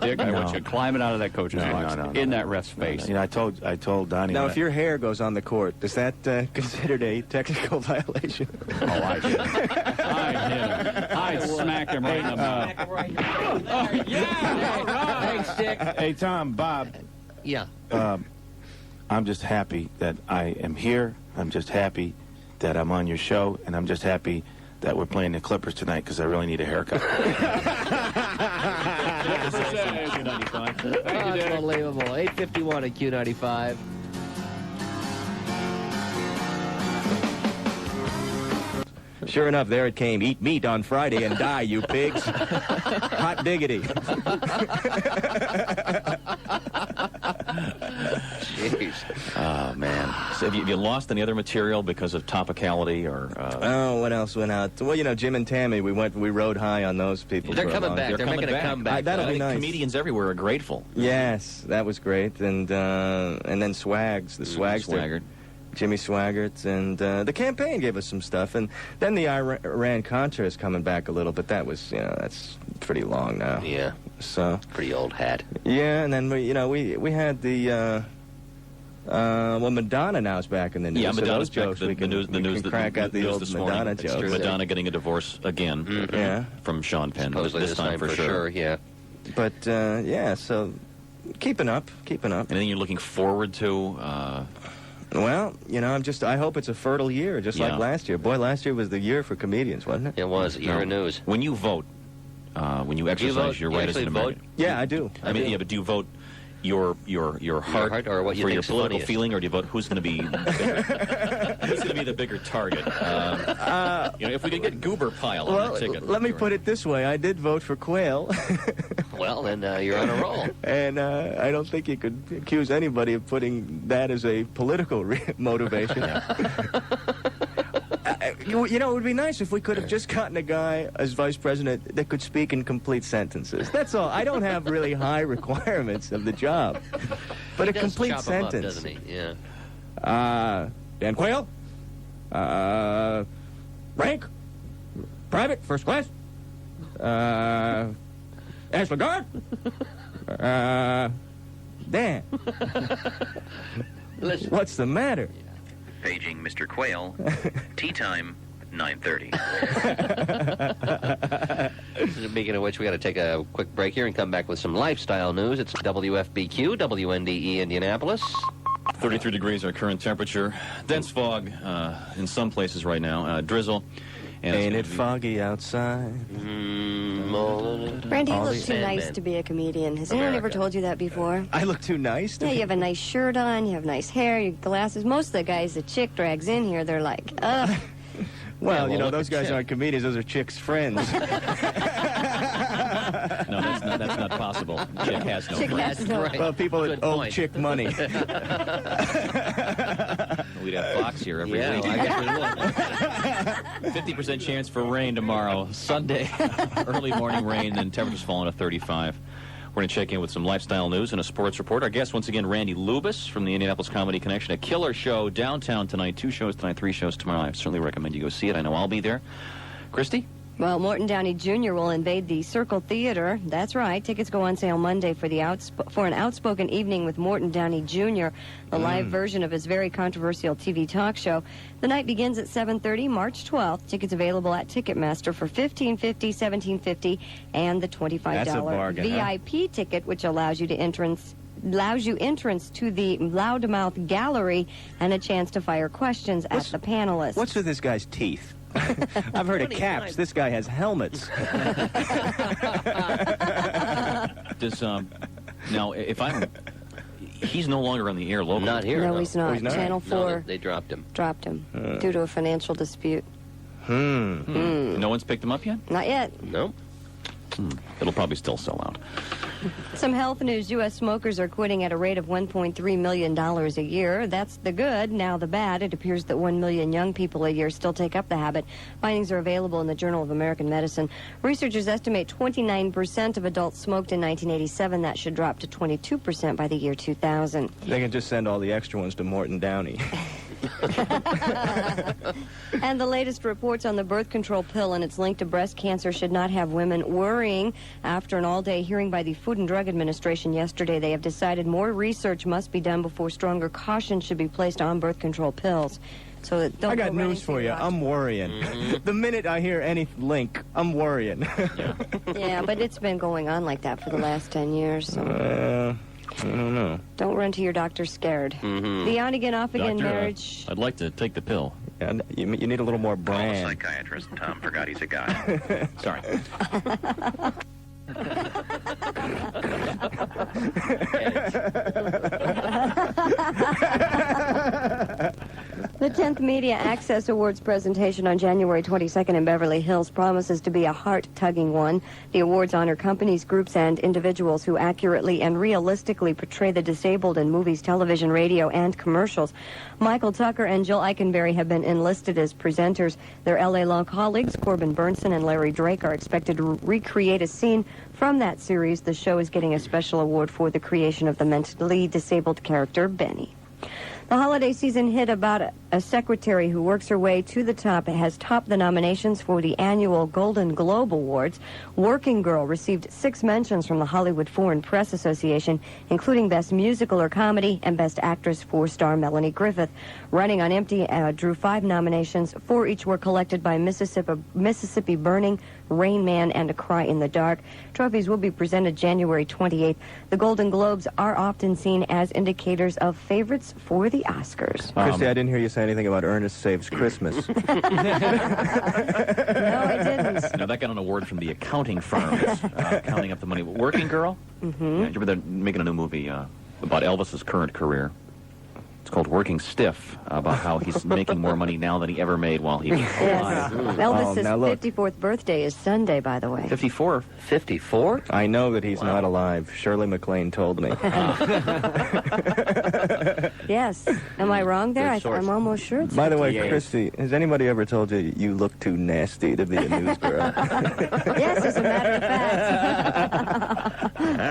Dick, I want you climbing out of that coach's box in that ref's face. I told Donnie. Now, if your hair goes on the court, is that considered a technical violation? Oh, I hit him. I'd smack him right in the mouth. Thanks, Dick. Hey, Tom, Bob. Yeah. I'm just happy that I am here. I'm just happy that I'm on your show, and I'm just happy that we're playing the Clippers tonight because I really need a haircut. That's unbelievable. 8:51 at Q95. Sure enough, there it came. Eat meat on Friday and die, you pigs. Hot diggity. Jeez. Oh, man. So have you lost any other material because of topicality or... Oh, what else went out? Well, Jim and Tammy, we rode high on those people. They're for a coming long back. time. They're making a comeback. That'll be nice. Comedians everywhere are grateful. Yes, that was great. And then Swags, the Swagster. Jimmy Swaggart, and the campaign gave us some stuff, and then the Iran-Contra is coming back a little, but that was, that's pretty long now. Yeah. So. Pretty old hat. Yeah, and then we had the Well, Madonna now's back in the news. Yeah, so Madonna's those jokes back. we can, the news, we can crack out the news old this Madonna morning. jokes. Madonna getting a divorce again. Yeah. From Sean Penn. Supposedly this time for sure. yeah. But, yeah, so keeping up. Anything you're looking forward to? Well, you know, I hope it's a fertile year, just like last year. Boy, last year was the year for comedians, wasn't it? It was, year of news. When you vote, when you exercise your right as an American. Yeah, I do. Yeah, but do you vote your heart or what you for think's your political funniest? feeling, or do you vote who's going to be who's going to be the bigger target? If we could get Goober Pile on the ticket. Let me put it this way: I did vote for Quayle. Well, then you're on a roll. And I don't think you could accuse anybody of putting that as a political motivation. You know, it would be nice if we could have just gotten a guy as vice president that could speak in complete sentences. That's all. I don't have really high requirements of the job. But He a does complete chop 'em up, sentence. doesn't he? Yeah. Dan Quayle? Rank? Private? First class? Ash Lagarde? Dan. Listen. What's the matter? Paging Mr. Quayle. Tea time, 9:30. Speaking of which, we got to take a quick break here and come back with some lifestyle news. It's WFBQ, WNDE Indianapolis. 33 degrees our current temperature. Dense fog in some places right now. Drizzle. And Ain't it foggy outside? Randy, you look too nice to be a comedian. Has anyone ever told you that before? I look too nice to Yeah, you have a nice shirt on, you have nice hair, your glasses. Most of the guys the chick drags in here, they're like, ugh. Well, Yeah, you know, look those at guys Chick. aren't comedians. Those are chicks' friends. No, that's not possible. Chick has no Chick friends. has no- Right. Well, people that Good owe point. chick money. We'd have Fox here every Yeah, week. I guess we will. 50% chance for rain tomorrow. Sunday, early morning rain, and temperatures falling to 35. We're going to check in with some lifestyle news and a sports report. Our guest, once again, Randy Lubas from the Indianapolis Comedy Connection. A killer show downtown tonight. 2 shows tonight, 3 shows tomorrow. I certainly recommend you go see it. I know I'll be there. Christy? Well, Morton Downey Jr. will invade the Circle Theater. That's right. Tickets go on sale Monday for an outspoken evening with Morton Downey Jr., the live version of his very controversial TV talk show. The night begins at 7:30, March 12th. Tickets available at Ticketmaster for $15.50, $17.50, and the $25 That's a bargain, VIP ticket, which allows you entrance to the Loudmouth Gallery and a chance to fire questions at the panelists. What's with this guy's teeth? I've heard of caps. This guy has helmets. Does, now, if I'm... He's no longer on the air locally. Not here. No, he's not. he's not? Channel 4 No, they dropped him. dropped him due to a financial dispute. No one's picked him up yet? Not yet. Nope. It'll probably still sell out. Some health news. U.S. smokers are quitting at a rate of $1.3 million a year. That's the good. Now the bad. It appears that 1 million young people a year still take up the habit. Findings are available in the Journal of American Medicine. Researchers estimate 29% of adults smoked in 1987. That should drop to 22% by the year 2000. They can just send all the extra ones to Morton Downey. And the latest reports on the birth control pill and its link to breast cancer should not have women worrying. After an all-day hearing by the Food and Drug Administration yesterday, they have decided more research must be done before stronger caution should be placed on birth control pills. So don't I got go running news for your you. watch. I'm worrying. The minute I hear any link, I'm worrying. Yeah, but it's been going on like that for the last 10 years. So I don't know. don't run to your doctor scared. The on-again, off-again Doctor, marriage. I'd like to take the pill. And you need a little more Call the brand. psychiatrist. Tom forgot he's a guy. Sorry. The 10th Media Access Awards presentation on January 22nd in Beverly Hills promises to be a heart-tugging one. The awards honor companies, groups, and individuals who accurately and realistically portray the disabled in movies, television, radio, and commercials. Michael Tucker and Jill Eikenberry have been enlisted as presenters. Their L.A. Law colleagues, Corbin Burnson and Larry Drake, are expected to recreate a scene from that series. The show is getting a special award for the creation of the mentally disabled character, Benny. The holiday season hit about a secretary who works her way to the top has topped the nominations for the annual Golden Globe Awards. Working Girl received 6 mentions from the Hollywood Foreign Press Association, including Best Musical or Comedy and Best Actress for star Melanie Griffith. Running on Empty drew 5 nominations. 4 each were collected by Mississippi Burning, Rain Man, and A Cry in the Dark. Trophies will be presented January 28th. The Golden Globes are often seen as indicators of favorites for the Oscars. Christy, I didn't hear you say anything about Ernest Saves Christmas. No, I didn't. Now, that got an award from the accounting firm counting up the money. Working Girl? Mm-hmm. Yeah, remember they're making a new movie about Elvis's current career. It's called Working Stiff, about how he's making more money now than he ever made while he was alive. Elvis's 54th birthday is Sunday, by the way. 54? 54? I know that he's not alive. Shirley MacLaine told me. Yes. Am I wrong there? Good source. I'm almost sure it's By the way, 58. Christy, has anybody ever told you you look too nasty to be a news girl? Yes, as a matter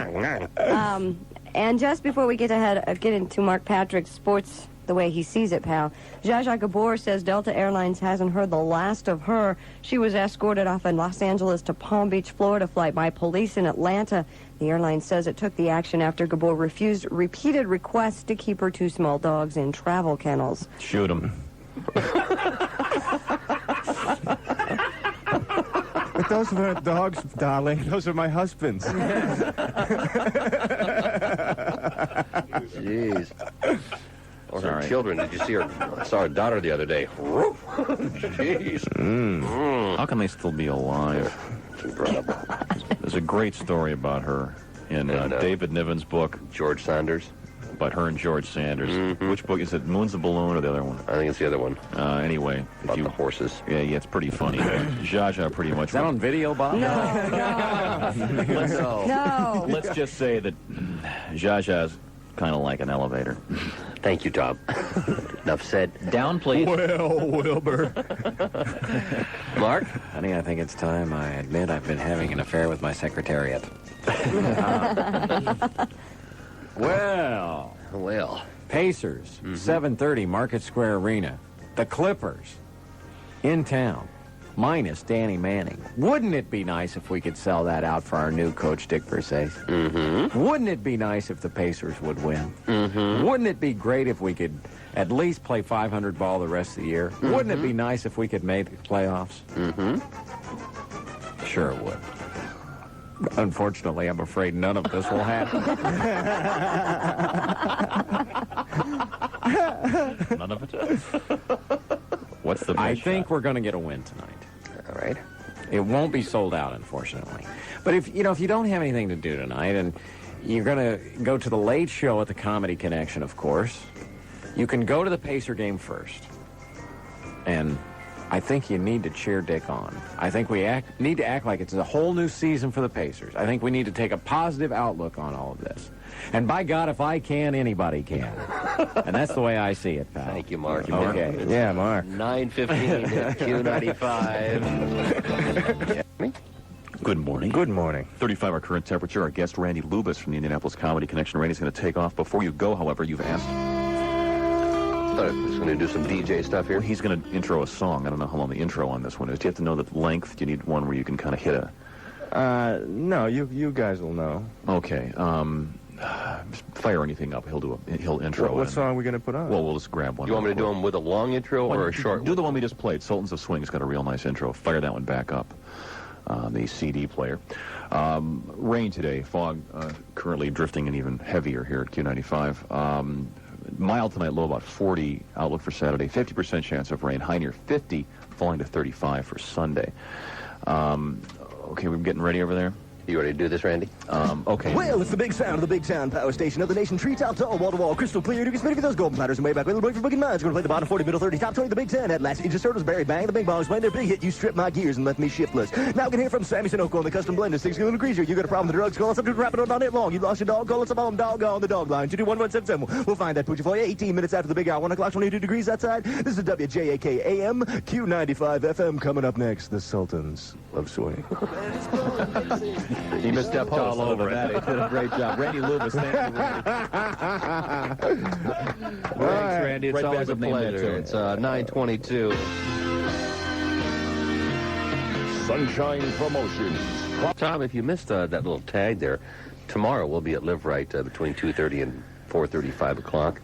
of fact. And just before we get into Mark Patrick's sports the way he sees it, pal, Zsa Zsa Gabor says Delta Airlines hasn't heard the last of her. She was escorted off in Los Angeles to Palm Beach, Florida flight by police in Atlanta. The airline says it took the action after Gabor refused repeated requests to keep her 2 small dogs in travel kennels. Shoot him. But those weren't dogs, darling. Those are my husband's. Jeez. Or her Sorry. children. Did you see her? I saw her daughter the other day. Jeez. How can they still be alive? Incredible. There's a great story about her in David Niven's book, George Saunders. about her and George Sanders. Mm-hmm. Which book is it? Moon's the Balloon or the other one? I think it's the other one. Anyway, About the horses. Yeah, it's pretty funny. Zsa Zsa pretty much. Is that on video, Bob? No. Let's just say that Zsa Zsa's kind of like an elevator. Thank you, Tom. Enough said. Down, please. Well, Wilbur. Mark? Honey, I think it's time I admit I've been having an affair with my secretariat. Well, Pacers, 7:30, Market Square Arena. The Clippers, in town, minus Danny Manning. Wouldn't it be nice if we could sell that out for our new coach, Dick Versace? Mm-hmm. Wouldn't it be nice if the Pacers would win? Mm-hmm. Wouldn't it be great if we could at least play 500 ball the rest of the year? Mm-hmm. Wouldn't it be nice if we could make the playoffs? Mm-hmm. Sure it would. Unfortunately, I'm afraid none of this will happen. None of it. What's the best I think shot? we're going to get a win tonight. All right. It won't be sold out, unfortunately. But if you don't have anything to do tonight, and you're going to go to the late show at the Comedy Connection, of course, you can go to the Pacer game first. And I think you need to cheer Dick on. I think we need to act like it's a whole new season for the Pacers. I think we need to take a positive outlook on all of this. And by God, if I can, anybody can. And that's the way I see it, pal. Thank you, Mark. Okay. Yeah, Mark. 9:15 at Q95. Good morning. Good morning. 35 our current temperature. Our guest, Randy Lubas from the Indianapolis Comedy Connection. Randy's going to take off. Before you go, however, you've asked. I thought I was going to do some DJ stuff here. He's going to intro a song. I don't know how long the intro on this one is. Do you have to know the length? Do you need one where you can kind of hit a... No, you guys will know. Okay. Fire anything up. He'll intro. What it. song are we going to put on? Well, we'll just grab one. You want me to do them with a long intro or a short Do one? the one we just played. Sultans of Swing's got a real nice intro. Fire that one back up. The CD player. Rain today. Fog currently drifting in even heavier here at Q95. Mild tonight, low about 40. Outlook for Saturday. 50% chance of rain. High near 50. Falling to 35 for Sunday. Okay, we're getting ready over there. You ready to do this, Randy? Okay. Well, it's the big sound of the big sound power station of the nation. Treetop tall, wall-to-wall, crystal clear. You can spin for those golden platters and way back with a break for booking minds. Going to play the bottom 40, middle 30, top 20, the big 10. At last, you just turtles, buried bang. The big bongs playing their big hit. You stripped my gears and left me shiftless. Now we can hear from Sammy Sunoco on the custom blend of 6 little greaser. You got a problem with the drugs? Call us up to wrap it on it long. You lost your dog? Call us up on dog on the dog line. 221-177. We'll find that poochie for you 18 minutes after the big hour. 1 o'clock, 22 degrees outside. This is WJAK AM, Q95 FM. Coming up next, the Sultans of Swing. He misstepped tall all over that. He did a great job. Randy Lubas, thank you, Randy. Thanks, Randy. It's right always back a with Name That pleasure. Tune. It's 9:22. Sunshine Promotions. Tom, if you missed that little tag there, tomorrow we'll be at Live Right between 2:30 and 4:30, 5 o'clock.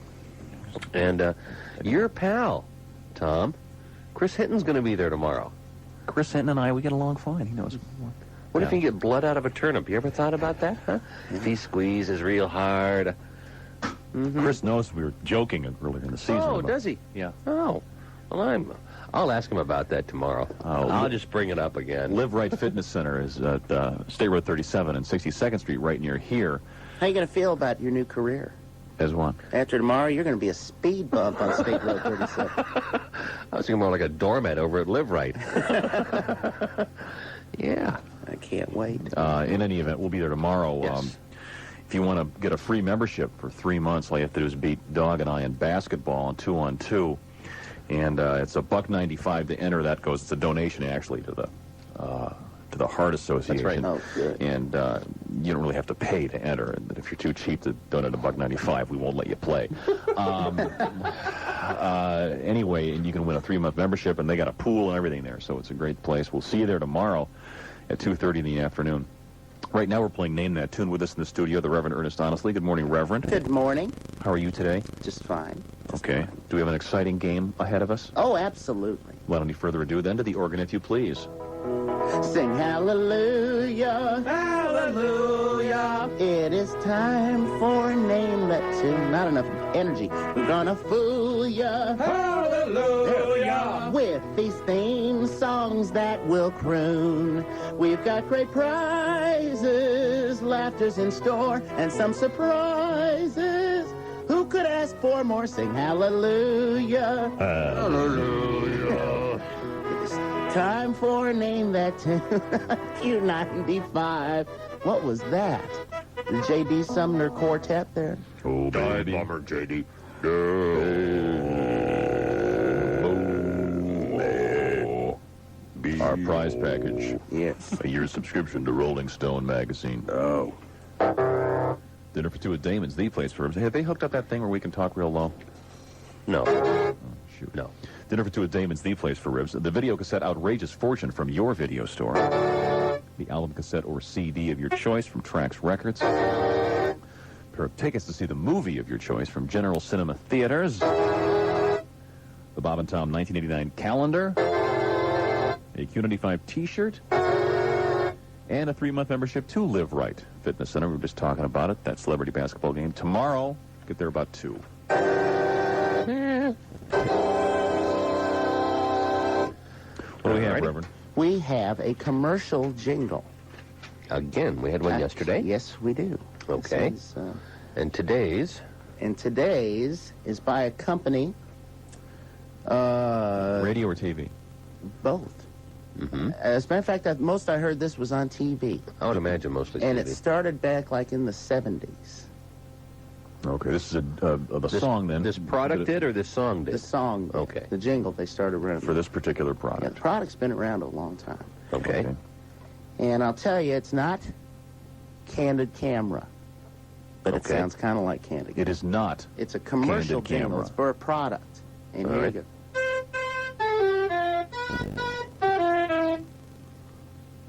And your pal, Tom, Chris Hinton's going to be there tomorrow. Chris Hinton and I, we get along fine. He knows. What if you get blood out of a turnip? You ever thought about that, huh? If he squeezes real hard. Chris knows we were joking earlier in the season. Oh, about- does he? Yeah. Oh, well, I'll ask him about that tomorrow. I'll just bring it up again. Live Right Fitness Center is at State Road 37 and 62nd Street, right near here. How you going to feel about your new career? As one. After tomorrow, you're going to be a speed bump on State Road 37. I was thinking more like a doormat over at Live Right. Yeah. I can't wait. In any event, we'll be there tomorrow. Yes. If you want to get a free membership for 3 months, all you have to do is beat Dog and I in basketball on 2-on-2. And it's $1.95 to enter. That goes, it's a donation actually to the Heart Association. That's right. Oh, good. And you don't really have to pay to enter. And if you're too cheap to donate $1.95, we won't let you play. Anyway, and you can win a 3-month membership, and they got a pool and everything there. So it's a great place. We'll see you there tomorrow at 2:30 in the afternoon. Right now we're playing Name That Tune. With us in the studio, the Reverend Ernest Honestly. Good morning, Reverend. Good morning. How are you today? Just fine. Okay. Do we have an exciting game ahead of us? Oh, absolutely. Without any further ado, then, to the organ, if you please. Sing hallelujah, hallelujah. It is time for Name That Tune. Not enough energy. We're gonna fool ya. Hallelujah. With these theme songs that will croon. We've got great prizes, laughter's in store, and some surprises. Who could ask for more? Sing hallelujah. Hallelujah. It's time for Name That Tune. Q95. What was that? The J.D. Sumner Quartet there? Oh, Dive bomber, JD. Our prize package. Yes. A year's subscription to Rolling Stone magazine. Oh. Dinner for two at Damon's, the place for... Have they hooked up that thing where we can talk real low? No. Shoot. No. Dinner for two at Damon's, the place for ribs. The video cassette Outrageous Fortune from your video store. The album cassette or CD of your choice from Trax Records. A pair of tickets to see the movie of your choice from General Cinema Theaters. The Bob and Tom 1989 calendar. A Q95 t-shirt. And a 3-month membership to Live Right Fitness Center. We were just talking about it. That celebrity basketball game tomorrow. Get there about 2. What do we have, Reverend? We have a commercial jingle. Again, we had one yesterday. Yes, we do. Okay. This is, And today's? and today's is by a company. Radio or TV? Both. Mm-hmm. As a matter of fact, at most I heard this was on TV. I would imagine mostly And TV. it started back like in the 70s. Okay, this is the song then. This product did or this song did? The song, Okay. the jingle they started running. For this particular Yeah, product. the product's been around a long time. Okay. And I'll tell you, it's not Candid Camera. But it Okay. sounds kind of like Candid. It is not. It's a commercial Candid jingle. Camera. It's for a product. And All here right. you go.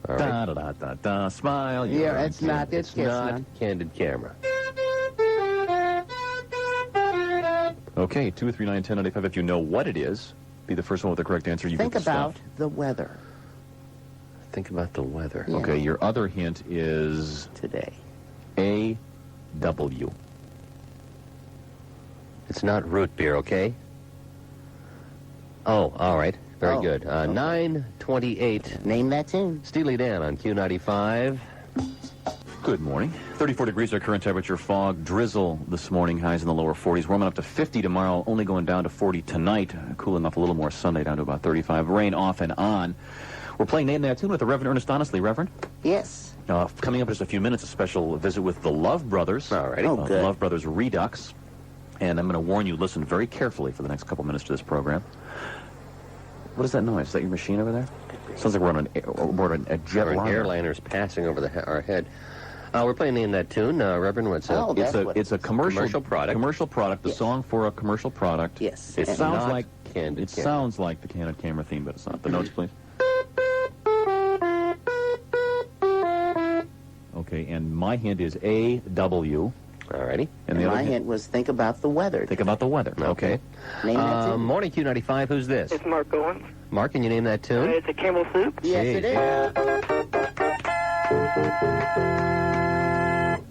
All right. Da da da da da. Smile. Yeah, you're it's not. It's Not Candid Camera. Okay, 239-1095. If you know what it is, be the first one with the correct answer. You Think get the about stuff. the weather Think about the weather. Yeah. Okay, your other hint is today. A-W. It's not root beer, okay? Oh, all right. Very Oh, good. okay. 9:28. Name that tune. Steely Dan on Q95. Good morning. 34 degrees our current temperature. Fog, drizzle this morning. Highs in the lower 40s. Warming up to 50 tomorrow. Only going down to 40 tonight. Cooling off a little more Sunday down to about 35. Rain off and on. We're playing Name That Tune with the Reverend Ernest Honestly. Reverend? Yes. Coming up in just a few minutes, a special visit with the Love Brothers. All righty. Oh, good. Love Brothers Redux. And I'm going to warn you, listen very carefully for the next couple minutes to this program. What is that noise? Is that your machine over there? Sounds like we're on a jet Our liner. airliners passing over our head. We're playing Name That Tune. Reverend, what's Oh, up? that's what It's a commercial product. Commercial product. The Yes. song for a commercial product. Yes. It And sounds not like Candid it Camera. sounds like the Candid Camera theme, but it's not. The notes, please. Okay, and my hint is AW. Alrighty. And And the my other hint, hint was think about the weather. think about the weather. Okay. Name that tune. Morning Q95, who's this? It's Mark Owens. Mark, can you name that tune? It's a Campbell soup. Yes, Gee. it is.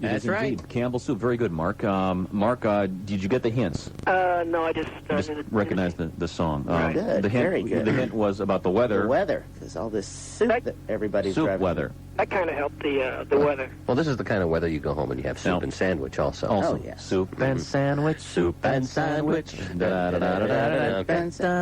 It is indeed. Campbell soup. Very good, Mark. Mark, did you get the hints? No, I just You just recognize the song. Good, The hint, very good. The hint was about the weather. The weather, because all this soup that everybody's Soup driving. weather. That kind of helped the weather. Well, this is the kind of weather you go home and you have soup No. and sandwich also. Also, Oh, yes. soup and sandwich, soup and sandwich. Da-da-da-da-da-da.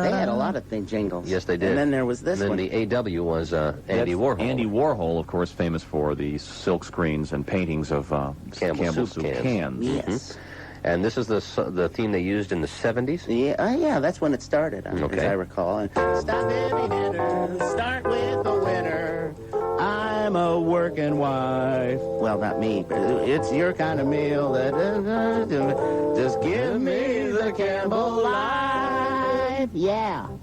They had a lot of thing jingles. Yes, they did. And then there was this And one. then the AW was Andy That's Warhol. Andy Warhol, of course, famous for the silk screens and paintings of Campbell soup cans. Yes. And this is the theme they used in the 70s? Yeah, that's when it started, as Okay. I recall. And stop every dinner, start with the winner. I'm a working wife. Well, not me, but it's your kind of meal. Just give me the Campbell Life. Yeah. Sounds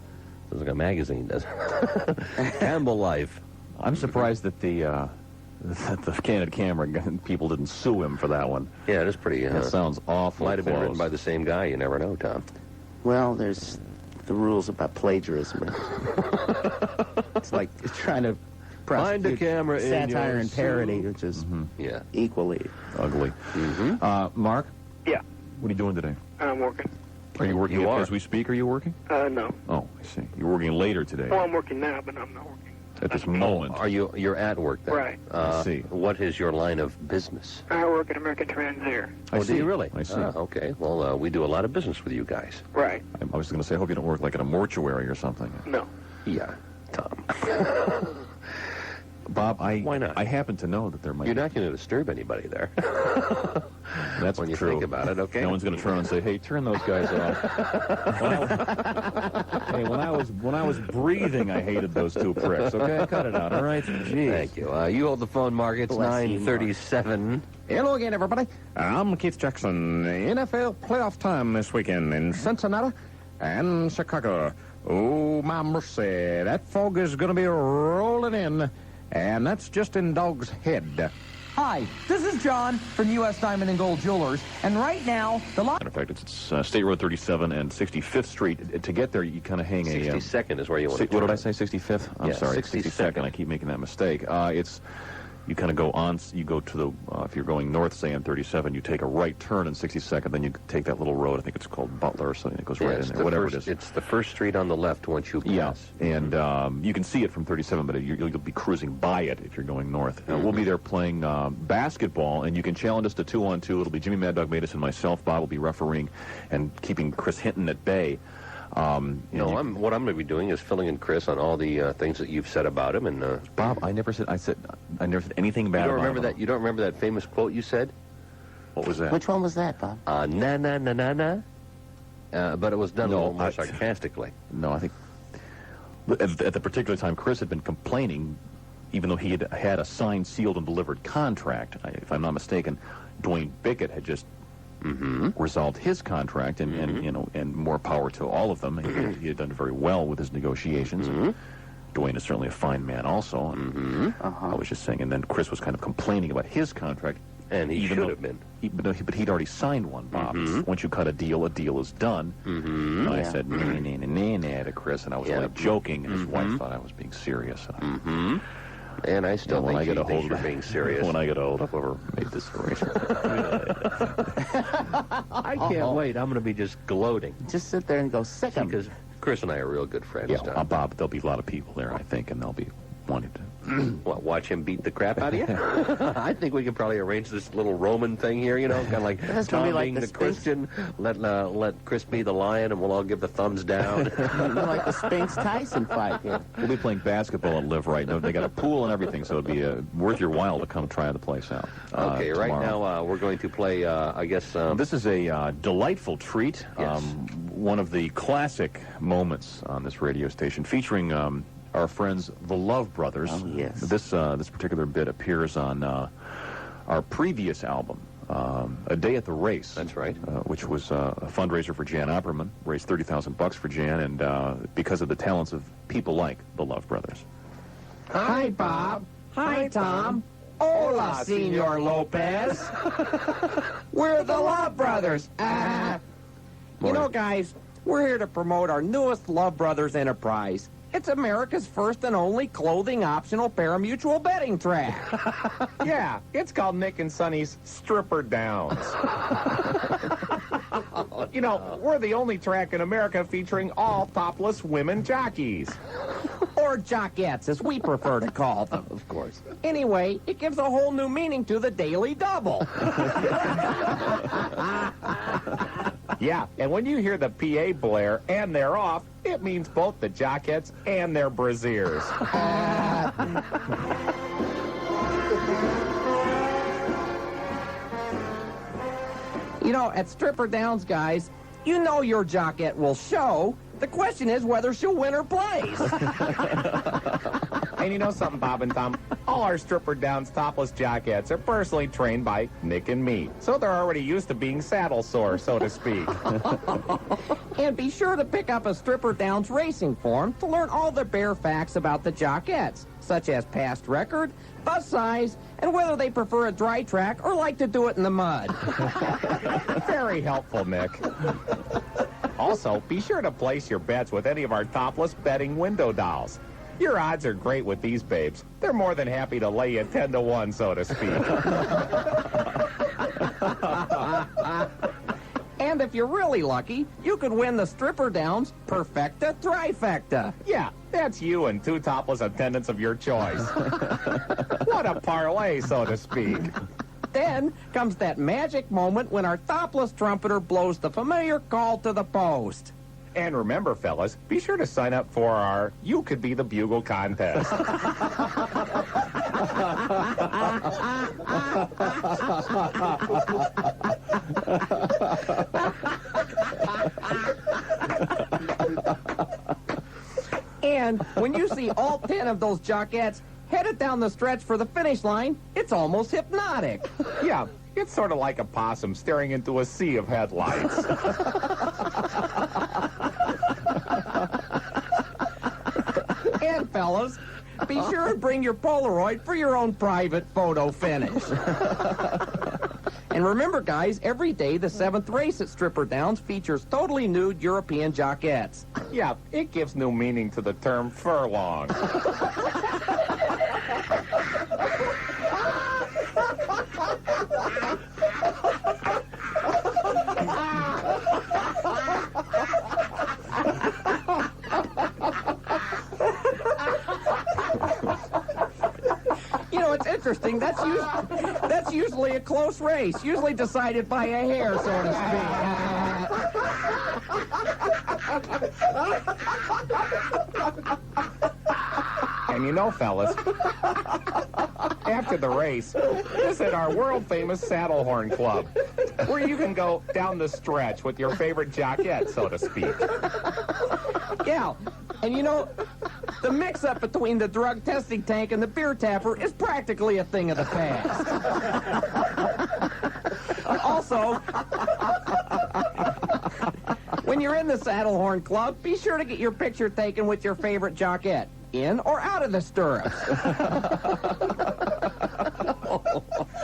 like a magazine, doesn't it? Campbell Life. I'm surprised that the Candid Camera people didn't sue him for that one. Yeah, it is pretty... That sounds awful. Might have been close. written by the same guy. You never know, Tom. Well, there's the rules about plagiarism. It's like trying to Find the prosecute camera in satire your and parody, which is Yeah. equally ugly. Mark? Yeah. What are you doing today? I'm working. Are you working You are. as we speak? Are you working? No. Oh, I see. You're working later today. Well, I'm working now, but I'm not working. At this moment. You're at work then? Right. I see. What is your line of business? I work at American Transair. I Do see. you really? I see. Okay. Well, we do a lot of business with you guys. Right. I was going to say, I hope you don't work like at a mortuary or something. No. Yeah, Tom. Bob, Why not? I happen to know that there might You're not going to disturb anybody there. That's when you true. think about it, okay? No one's going to turn and say, "Hey, turn those guys off." when I was breathing, I hated those two pricks. Okay, cut it out. All right, jeez. Thank you. You hold the phone, Mark. It's Bless you, 9:37. Hello again, everybody. I'm Keith Jackson. NFL playoff time this weekend in Cincinnati and Chicago. Oh, my mercy. That fog is going to be rolling in, and that's just in Dog's head. Hi, this is John from U.S. Diamond and Gold Jewelers, and right now, the line... Matter of fact, it's State Road 37 and 65th Street. To get there, you kind of hang 62nd is where you want to What did I say, 65th? I'm Yeah, sorry, 62nd. 62nd. I keep making that mistake. You kind of go on, you go to the, if you're going north, say, on 37, you take a right turn in 62nd, then you take that little road, I think it's called Butler or something, that goes right in there, whatever it is. It's the first street on the left once you pass. Yeah, and you can see it from 37, but you'll be cruising by it if you're going north. We'll be there playing basketball, and you can challenge us to 2-on-2. It'll be Jimmy Mad Dog Matus and myself. Bob will be refereeing and keeping Chris Hinton at bay. What I'm going to be doing is filling in Chris on all the things that you've said about him. And Bob, I never said anything bad. You don't about remember him. that? You don't remember that famous quote you said? What was that? Which one was that, Bob? Na na na na na. But it was done a little more sarcastically. No, I think at the particular time, Chris had been complaining, even though he had a signed, sealed, and delivered contract. If I'm not mistaken, Dwayne Bickett had just resolved his contract, and more power to all of them. He had done very well with his negotiations. Dwayne is certainly a fine man also. I was just saying, and then Chris was kind of complaining about his contract. And he should have been. But he'd already signed one, Bob. Once you cut a deal is done. And I said, nah, to Chris, and I was joking, and his wife thought I was being serious. And I still think you're being serious. When I get a hold of whoever made this arrangement. I can't wait. I'm going to be just gloating. Just sit there and go sick 'em. Because Chris and I are real good friends. Yeah, Bob, there'll be a lot of people there, I think, and they'll be wanting to... What, watch him beat the crap out of you? I think we could probably arrange this little Roman thing here, kind of like Tom be like being the the Sphinx. Christian, let Chris be the lion, and we'll all give the thumbs down. Like the Sphinx Tyson fight here. We'll be playing basketball at Live Right. They got a pool and everything, so it'll be worth your while to come try the place out. Okay, right tomorrow. now we're going to play, I guess... this is a delightful treat. Yes. One of the classic moments on this radio station, featuring our friends, the Love Brothers. Oh, yes. This particular bit appears on our previous album, A Day at the Race. That's right. Which was a fundraiser for Jan Opperman. Raised $30,000 for Jan, and because of the talents of people like the Love Brothers. Hi, Bob. Hi, Tom. Hola, Senor Lopez. We're the Love Brothers. You know, guys, we're here to promote our newest Love Brothers enterprise. It's America's first and only clothing-optional parimutuel betting track. Yeah, it's called Nick and Sonny's Stripper Downs. You know, we're the only track in America featuring all topless women jockeys. Or jockettes, as we prefer to call them. Of course. Anyway, it gives a whole new meaning to the Daily Double. Yeah, and when you hear the PA blare and they're off, it means both the jockettes and their brassieres. You know, at Stripper Downs, guys, you know your jockette will show. The question is whether she'll win her place. And you know something, Bob and Tom? All our Stripper Downs topless jockettes are personally trained by Nick and me. So they're already used to being saddle sore, so to speak. And be sure to pick up a Stripper Downs racing form to learn all the bare facts about the jockettes, such as past record, bus size, and whether they prefer a dry track or like to do it in the mud. Very helpful, Nick. Also, be sure to place your bets with any of our topless betting window dolls. Your odds are great with these babes. They're more than happy to lay you 10 to 1, so to speak. And if you're really lucky, you could win the Stripper Downs Perfecta Trifecta. Yeah, that's you and 2 topless attendants of your choice. What a parlay, so to speak. Then comes that magic moment when our topless trumpeter blows the familiar call to the post. And remember, fellas, be sure to sign up for our You Could Be the Bugle contest. And when you see all 10 of those jockettes headed down the stretch for the finish line, it's almost hypnotic. Yeah, it's sort of like a possum staring into a sea of headlights. And fellas, be sure and bring your Polaroid for your own private photo finish. And remember, guys, every day the 7th race at Stripper Downs features totally nude European jockettes. Yeah, it gives new meaning to the term furlong. You know, it's interesting. That's usually a close race, usually decided by a hair, so to speak. And you know, fellas, after the race, visit our world-famous Saddlehorn Club, where you can go down the stretch with your favorite jockette, so to speak. Yeah, and you know, the mix-up between the drug testing tank and the beer tapper is practically a thing of the past. Also, when you're in the Saddlehorn Club, be sure to get your picture taken with your favorite jockette, in or out of the stirrups.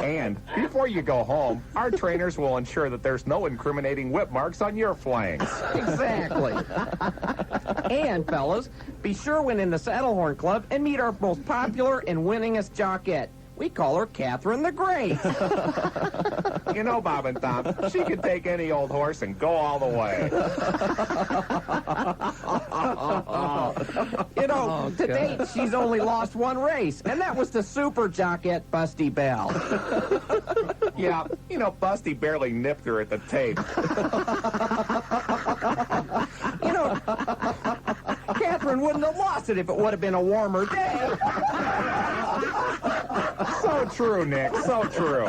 And before you go home, our trainers will ensure that there's no incriminating whip marks on your flanks. Exactly. And, fellas, be sure when in the Saddlehorn Club and meet our most popular and winningest jockette. We call her Catherine the Great. You know, Bob and Tom, she can take any old horse and go all the way. You know, to date, she's only lost one race, and that was to super jockette Busty Bell. Yeah, you know, Busty barely nipped her at the tape. You know, Catherine wouldn't have lost it if it would have been a warmer day. So true, Nick, so true.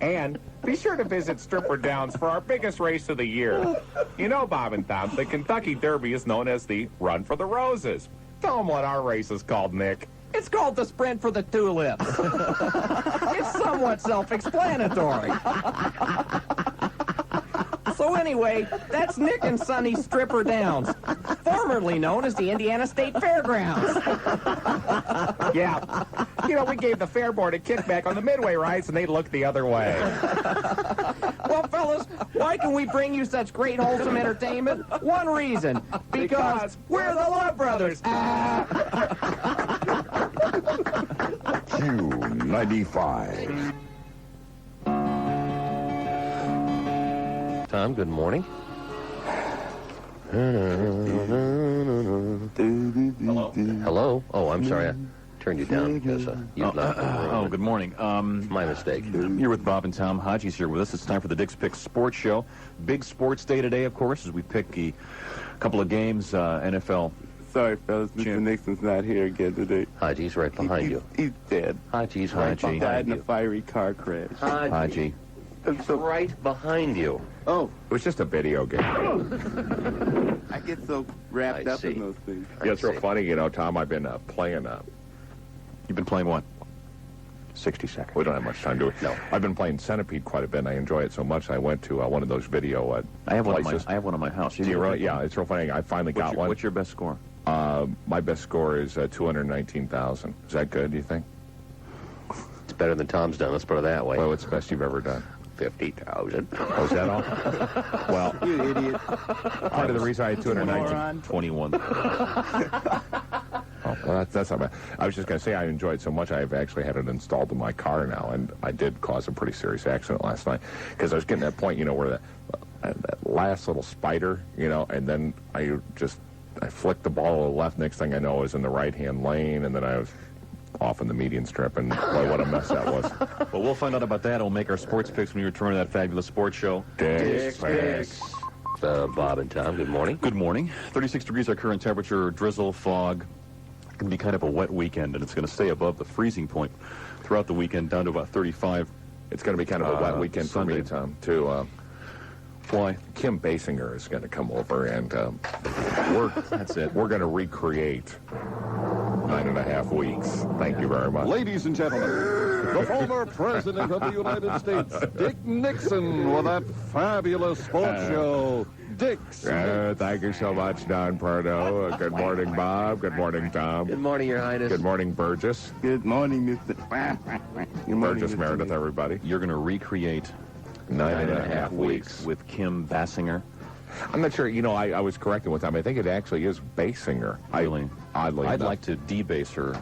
And be sure to visit Stripper Downs for our biggest race of the year. You know, Bob and Tom, the Kentucky Derby is known as the Run for the Roses. Tell them what our race is called, Nick. It's called the Sprint for the Tulips. It's somewhat self-explanatory. So anyway, that's Nick and Sonny's Stripper Downs, formerly known as the Indiana State Fairgrounds. Yeah. You know, we gave the fair board a kickback on the midway rides, and they looked the other way. Well, fellas, why can we bring you such great wholesome entertainment? One reason. Because we're the Love Brothers. Q95. Tom, good morning. Hello? Oh, I'm sorry. I turned you down because you'd left the room. Oh, good morning. My mistake. Here with Bob and Tom. Haji's here with us. It's time for the Dick's Pick Sports Show. Big sports day today, of course, as we pick a couple of games, NFL. Sorry, fellas. Mr. Nixon's not here again today. Haji's right behind you. He's dead. Haji's right He behind died in you. a fiery car crash. Haji. It's right behind you. Oh. It was just a video game. I get so wrapped up in those things. Yeah, it's real funny, you know, Tom. I've been playing. You've been playing what? 60 seconds. We don't have much time, do we? No. I've been playing Centipede quite a bit, and I enjoy it so much. I went to one of those video I have one places. I have one in my house. Do you really? Yeah, it's real funny. I finally got one. What's your best score? My best score is 219,000. Is that good, do you think? It's better than Tom's done. Let's put it that way. Well, what's the best you've ever done? 50,000. Oh, is that all? Well, you idiot. Part of the reason I had 219. 21. Oh, well, that's not bad. I was just going to say I enjoyed it so much I've actually had it installed in my car now, and I did cause a pretty serious accident last night because I was getting to that point, you know, where that last little spider, you know, and then I flicked the ball to the left. Next thing I know, I was in the right-hand lane, and then I was off in the median strip, and boy, what a mess that was. Well, we'll find out about that. We'll make our sports picks when we return to that fabulous sports show. Dick's Picks. Bob and Tom, good morning. Good morning. 36 degrees our current temperature, drizzle, fog. It's going to be kind of a wet weekend, and it's going to stay above the freezing point throughout the weekend, down to about 35. It's going to be kind of a wet weekend Sunday. for me, Tom, too. Why? Kim Basinger is going to come over, and that's it. We're going to recreate 9.5 weeks. Thank you very much. Ladies and gentlemen, the former President of the United States, Dick Nixon, with that fabulous sports show, Dick's. Thank you so much, Don Pardo. Good morning, Bob. Good morning, Tom. Good morning, Your Highness. Good morning, Burgess. Good morning, Mr. Good morning, Burgess Mr. Meredith, everybody. You're going to recreate 9.5 weeks with Kim Basinger. I'm not sure. You know, I was corrected one time. I think it actually is Basinger. Really? Oddly I'd enough. like to debase her.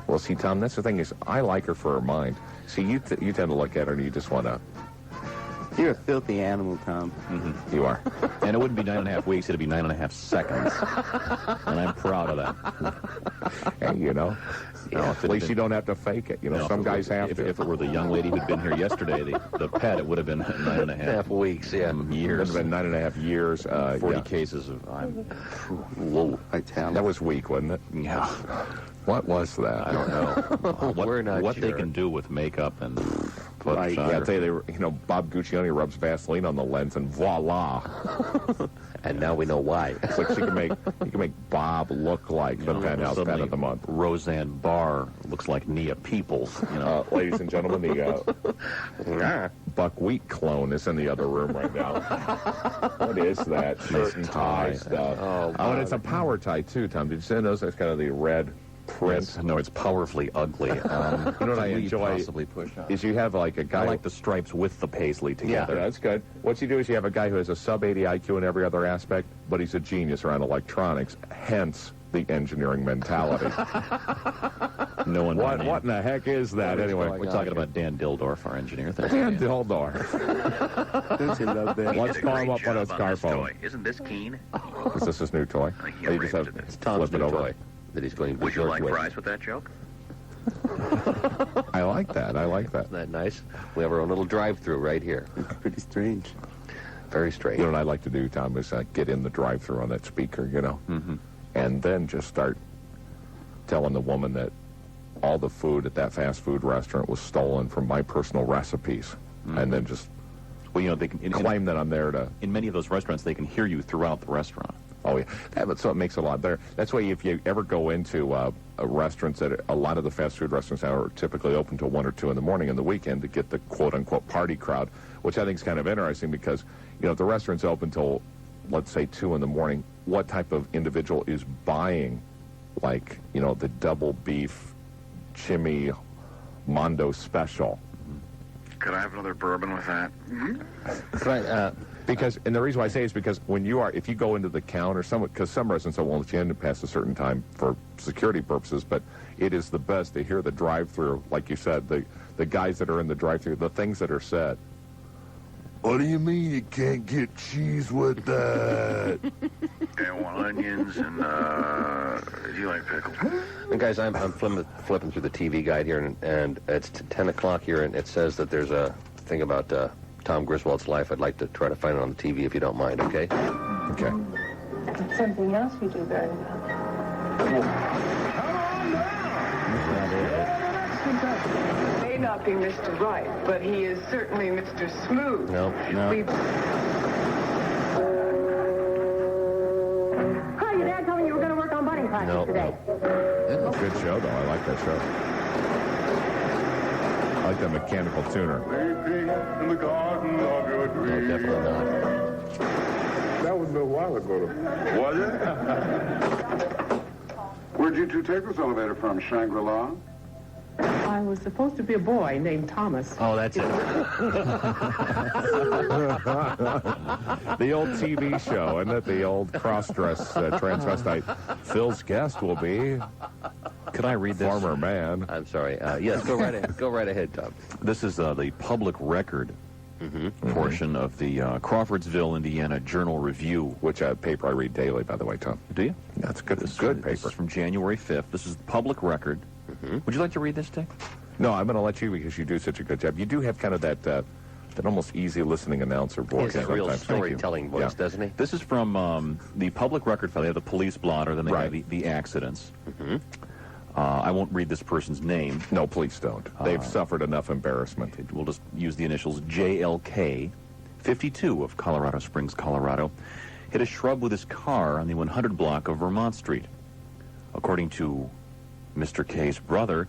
Well, see, Tom, that's the thing is I like her for her mind. See, you tend to look at her and you just want to... You're a filthy animal, Tom. Mm-hmm. You are. And it wouldn't be 9.5 weeks. It'd be 9.5 seconds. And I'm proud of that. Hey, you know, No, at least you don't have to fake it. You know, some guys have to. If it were the young lady who'd been here yesterday, the pet, it would have been 9.5 Half weeks, yeah. years. It would have been 9.5 years. 40 cases of... Whoa. That was weak, wasn't it? Yeah. What was that? I don't know. We're not what sure. they can do with makeup and... Right. Yeah, I'll tell you, they were, you know, Bob Guccione rubs Vaseline on the lens, and voila. And now we know why. It's like you can make Bob look like the penthouse pet of the month. Roseanne Barr looks like Nia Peoples. You know, ladies and gentlemen, the buckwheat clone is in the other room right now. What is that shirt and tie stuff? Oh, and it's a power tie too, Tom. Did you see those? That's kind of the red print. No, it's powerfully ugly. You know what I enjoy possibly push on. is you have like a guy. I like the stripes with the paisley together. Yeah, that's good. What you do is you have a guy who has a sub-80 IQ in every other aspect, but he's a genius around electronics, hence the engineering mentality. No one. What in the heck is that anyway? We're talking about Dan Dildorf, our engineer. Dan Dildorf. Don't you love that? Let's call him up on his car phone. Toy. Isn't this keen? Is this his new toy? he Or you just have arranged it. It's Tom's flip it new over. toy that he's going to Would you like with. fries with that joke? I like that. I like that. Isn't that nice? We have our own little drive-through right here. It's pretty strange. Very strange. You know what I'd like to do, Tom, is get in the drive-thru on that speaker, you know, and then just start telling the woman that all the food at that fast food restaurant was stolen from my personal recipes, and then just Well, you know, they can claim that I'm there to... In many of those restaurants, they can hear you throughout the restaurant. Oh, yeah. So it makes it a lot better. That's why if you ever go into restaurants, that a lot of the fast food restaurants now are typically open till 1 or 2 in the morning and the weekend to get the quote-unquote party crowd, which I think is kind of interesting because, if the restaurant's open till, let's say, 2 in the morning, what type of individual is buying, like, the double beef Chimmy Mondo special? Could I have another bourbon with that? Right, and the reason why I say is because if you go into the counter, because some restaurants won't let you in past a certain time for security purposes, but it is the best to hear the drive-through, like you said, the guys that are in the drive-through, the things that are said. What do you mean you can't get cheese with that? I want onions and, do you like pickles? And guys, I'm flipping through the TV guide here, and it's 10 o'clock here, and it says that there's a thing about Tom Griswold's life. I'd like to try to find it on the TV if you don't mind, okay? Okay. It's something else you do very well. May not be Mr. Right, but he is certainly Mr. Smooth. No. Hi, your dad told me you were going to work on bunny projects today. It's a good show, though. I like that show. I like that mechanical tuner. In the garden of your dreams. No, definitely not. That was a while ago. Was it? Where'd you two take this elevator from, Shangri-La? I was supposed to be a boy named Thomas. Oh, that's it. The old TV show, isn't it? The old cross-dress transvestite. Phil's guest will be... Could I read this? Former man. I'm sorry. Yes, go right ahead. Go right ahead, Tom. This is the public record portion of the Crawfordsville, Indiana Journal Review. Which paper I read daily, by the way, Tom. Do you? That's good. It's good paper. This is from January 5th. This is the public record. Would you like to read this, Dick? No, I'm going to let you because you do such a good job. You do have kind of that almost easy listening announcer voice. He has a real storytelling voice, doesn't he? This is from the public record file. They have the police blotter, then they have the accidents. I won't read this person's name. No, please don't. They've suffered enough embarrassment. We'll just use the initials JLK, 52 of Colorado Springs, Colorado, hit a shrub with his car on the 100 block of Vermont Street. According to Mr. K's brother,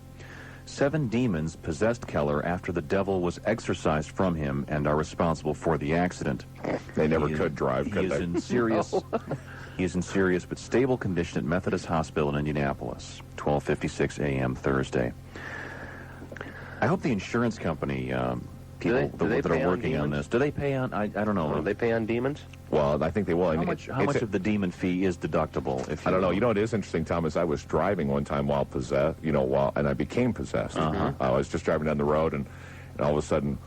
7 demons possessed Keller after the devil was exorcised from him and are responsible for the accident. They never could drive, could they? He is in serious but stable condition at Methodist Hospital in Indianapolis, 12:56 a.m. Thursday. I hope the insurance company people that are working on this, do they pay on? I don't know. Do they pay on demons? Well, I think they will. How much of the demon fee is deductible? I don't know. You know what is interesting, Tom, is I was driving one time while possessed, and I became possessed. I was just driving down the road, and all of a sudden,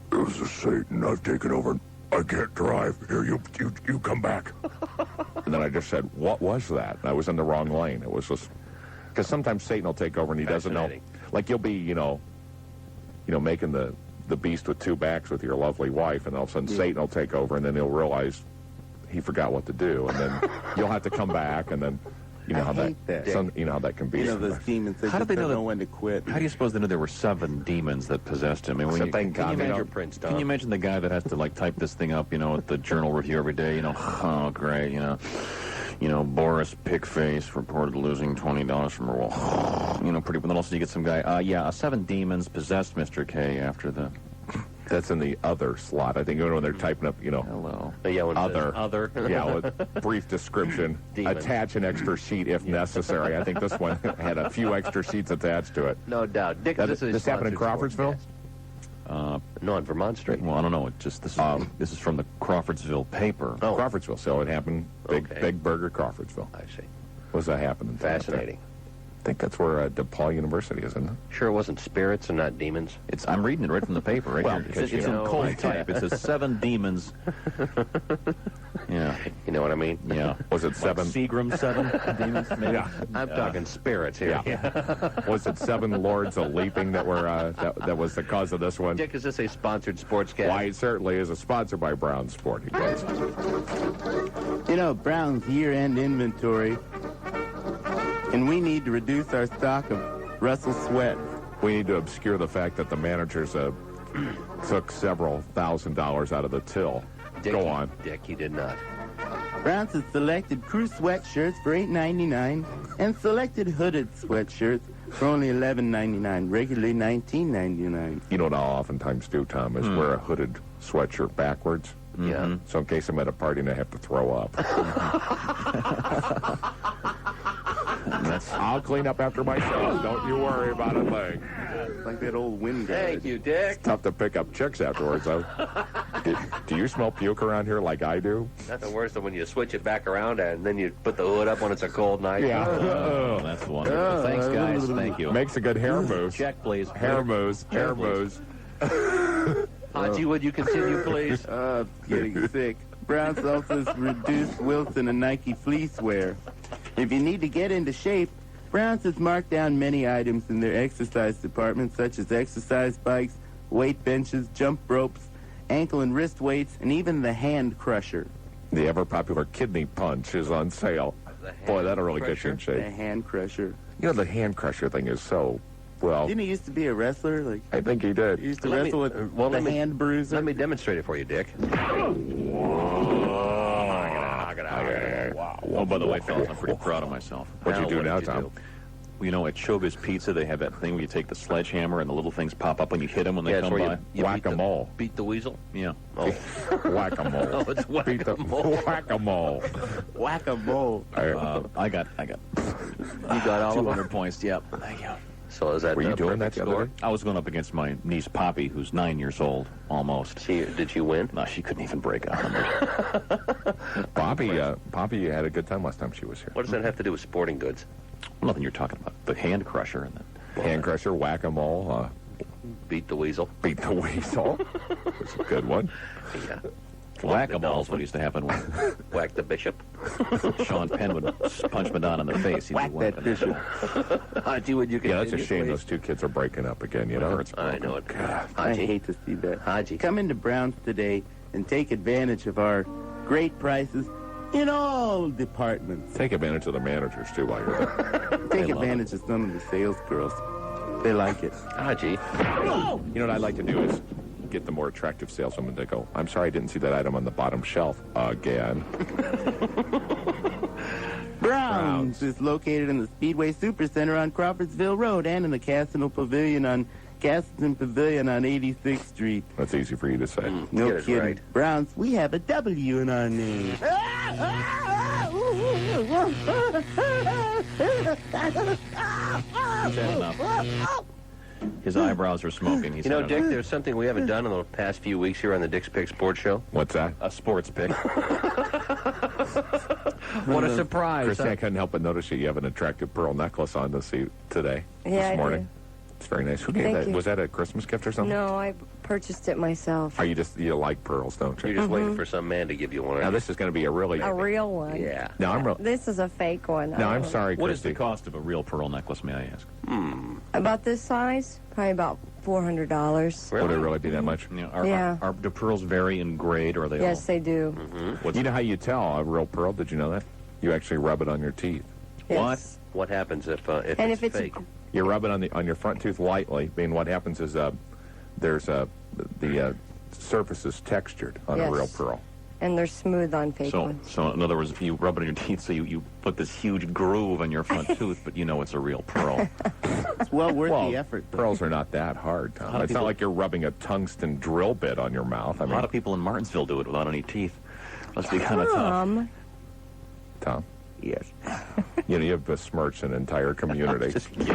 This is Satan. I've taken over. I can't drive. Here, you come back. And then I just said, what was that? And I was in the wrong lane. It was just... Because sometimes Satan will take over and he doesn't know. Like you'll be, making the beast with 2 backs with your lovely wife, and all of a sudden Satan will take over, and then he'll realize he forgot what to do, and then you'll have to come back, and then you know how that can be. Those demons, they just don't know when to quit. How do you suppose they knew there were 7 demons that possessed him? I mean, thank God. Can you imagine the guy that has to type this thing up, at the Journal Review every day? Oh great, Boris Pigface reported losing $20 from a wall. Pretty. But then also you get some guy. 7 demons possessed Mr. K after the. That's in the other slot. I think when they're typing up, Hello. Other. Yeah, with brief description. Demon. Attach an extra sheet if necessary. I think this one had a few extra sheets attached to it. No doubt. Dick, this happened in Crawfordsville? No, on Vermont Street. Well, I don't know. This is from the Crawfordsville paper. Oh. Crawfordsville. So it happened. Big Burger, Crawfordsville. I see. Was that happening? Fascinating. I think that's where DePaul University is, isn't it? Sure, it wasn't spirits and not demons. I'm reading it right from the paper. Right here. It's in cold type. It says 7 demons. Yeah. You know what I mean? Yeah. Was it 7? Seagram 7 demons? Maybe? Yeah. I'm talking spirits here. Yeah. Was it 7 lords of leaping that were that was the cause of this one? Dick, is this a sponsored sportscast? Why, it certainly is a sponsor by Brown Sport. Brown's year-end inventory, and we need to reduce our stock of Russell Sweat. We need to obscure the fact that the managers took several $1,000s out of the till. Go on. Dick, he did not. Browns has selected crew sweatshirts for $8.99 and selected hooded sweatshirts for only $11.99, regularly $19.99. You know what I'll oftentimes do, Tom, is wear a hooded sweatshirt backwards. Yeah. So in case I'm at a party and I have to throw up. I'll clean up after myself. Don't you worry about a thing. Like that old wind guy. Thank you, Dick. It's tough to pick up chicks afterwards, though. Do you smell puke around here like I do? Nothing worse than when you switch it back around and then you put the hood up when it's a cold night. Yeah. Oh, that's wonderful. Thanks, guys. Thank you. Makes a good hair mousse. Check, please. Hair mousse. Hair mousse. Haji, would you continue, please? Getting sick. Browns also has reduced Wilson and Nike fleece wear. If you need to get into shape, Browns has marked down many items in their exercise department, such as exercise bikes, weight benches, jump ropes, ankle and wrist weights, and even the hand crusher. The ever-popular kidney punch is on sale. Boy, that'll really get you in shape. The hand crusher. You know, the hand crusher thing is so, well... Didn't he used to be a wrestler? Like I think he did. He used to wrestle with the hand bruiser. Let me demonstrate it for you, Dick. Oh, by the way, fellas, I'm pretty proud of myself. What'd you do What now, did you Tom? do? Well, you know, at Choga's Pizza, they have that thing where you take the sledgehammer and the little things pop up and you hit them when they Yeah, it's come where by. you Whack-a-mole. Beat the weasel? Yeah. Oh. Whack-a-mole. Oh, it's whack-a-mole. Whack-a-mole. Whack-a-mole. I got You got all of 200 them? points. Yep. Thank you. So is that Were you doing that perfect the other score? day? I was going up against my niece Poppy, who's 9 years old, almost. Did she win? No, she couldn't even break a 100. Poppy had a good time last time she was here. What does that have to do with sporting goods? Nothing you're talking about. The hand crusher and Hand crusher, whack-a-mole, Beat the weasel. beat the weasel. That's a good one. Yeah. whack-a-mole is what used to happen when Whack the bishop. Sean Penn would punch Madonna in the face. He'd Whack be that whacking bishop. Haji, would you Yeah, that's a continue, shame. please? Those two kids are breaking up again, you know? It's I know it. I Haji. hate to see that. Haji. Come into Browns today and take advantage of our great prices in all departments. Take advantage of the managers, too, while you're there. Take advantage of some of the sales girls. They like it. Haji. You know what I'd like to do is get the more attractive saleswoman to go, I'm sorry, I didn't see that item on the bottom shelf again. Browns is located in the Speedway Supercenter on Crawfordsville Road and in the Castleton Pavilion on 86th Street. That's easy for you to say. No Get it kidding. right. Browns, we have a W in our name. He's had enough. His eyebrows are smoking. He's You know, had Dick, enough. there's something we haven't done in the past few weeks here on the Dick's Pick Sports Show. What's that? A sports pick. What a surprise. Christine, huh? I couldn't help but notice that you have an attractive pearl necklace on Yeah, this I morning. do. It's very nice. Who gave Thank that? you. Was that a Christmas gift or something? No, I purchased it myself. Are you like pearls, don't you? You're just waiting for some man to give you one. Now, this is going to be a really... A real one. Yeah. No, I'm real... This is a fake one. No, I'm sorry, What is Christy. the cost of a real pearl necklace, may I ask? About this size? Probably about $400. Would it really be that much? You know, Yeah. do pearls vary in grade, or are they Yes, all... they do. What's You know how you tell a real pearl? Did you know that? You actually rub it on your teeth. Yes. What happens if And it's if it's fake? You rub it on your front tooth lightly, and what happens is the surface is textured on a Yes. real pearl. And they're smooth on fake So, ones. so in other words, if you rub it on your teeth, so you put this huge groove on your front tooth, but you know it's a real pearl. It's well worth Well, the effort. though. pearls are not that hard, Tom. It's not like you're rubbing a tungsten drill bit on your mouth. I A mean, lot of people in Martinsville do it without any teeth. Must be kind of tough. Tom, Yes. you know, you've besmirched an entire community. Just kidding.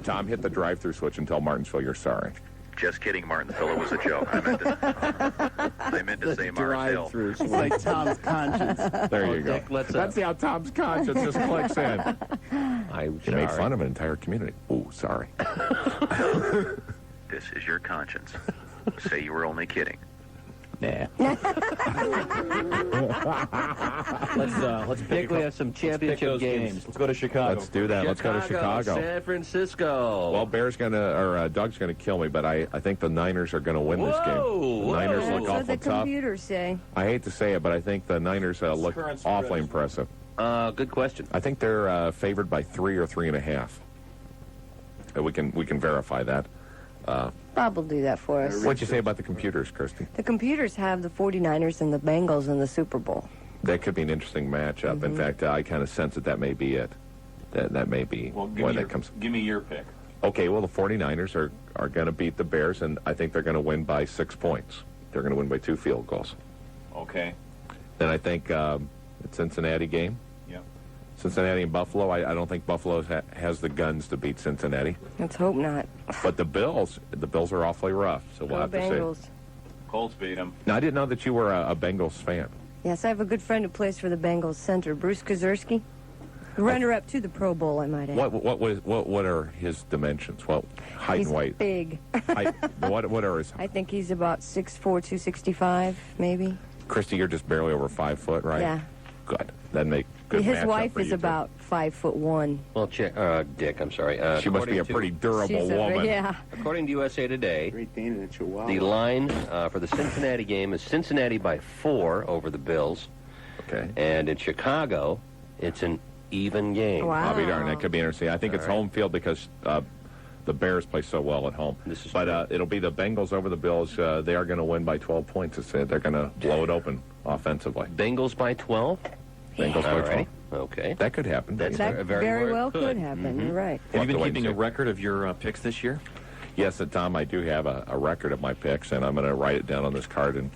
Tom, hit the drive-through switch and tell Martinsville you're sorry. Just kidding, Martinsville. It was a joke. I meant to say Mars Hill. It's like Tom's conscience. There you go. Dick, let's, That's how Tom's conscience just clicks in. I'm You made sorry. fun of an entire community. Ooh, sorry. This is your conscience. Say you were only kidding. Nah. let's Dick, we have some championship those games. Let's go to Chicago. Let's do that. Let's go to Chicago. San Francisco. Well, Doug's gonna kill me, but I think the Niners are gonna win this game. Whoa, The Niners whoa. look So awful the tough. computers say. I hate to say it, but I think the Niners look current awfully spread. impressive. Good question. I think they're favored by 3 or 3.5. We can verify that. Bob will do that for us. What'd you say about the computers, Kirsty? The computers have the 49ers and the Bengals in the Super Bowl. That could be an interesting matchup. In fact, I kind of sense that may be it. That may be when that comes. Give me your pick. Okay, well, the 49ers are going to beat the Bears, and I think they're going to win by 6 points. They're going to win by 2 field goals. Okay. Then I think the Cincinnati game. Yep. Cincinnati and Buffalo. I don't think Buffalo has the guns to beat Cincinnati. Let's hope not. But the Bills are awfully rough, so we'll have Bengals. to see. Colts beat them. Now, I didn't know that you were a Bengals fan. Yes, I have a good friend who plays for the Bengals center, Bruce Kozerski. Runner-up to the Pro Bowl, I might add. What are his dimensions? What height and weight? Big. What are his? I think he's about 6'4", 265, maybe. Christy, you're just barely over 5 foot, right? Yeah. Good. That'd make good. His matchup wife for is you about 5'1". Well, Dick, I'm sorry. She must be a pretty durable woman. Yeah. According to USA Today, Great Dane and a Chihuahua. the line for the Cincinnati game is Cincinnati by 4 over the Bills. Okay. And in Chicago, it's an even game. Wow. I'll be darned. That could be interesting. I think it's home field because the Bears play so well at home. But it'll be the Bengals over the Bills. They are going to win by 12 points. They're going to blow it open offensively. Bengals by 12? Bengals by 12. Okay. That could happen. That very well could happen. You're right. Have you been keeping a record of your picks this year? Yes, Tom, I do have a record of my picks, and I'm going to write it down on this card, and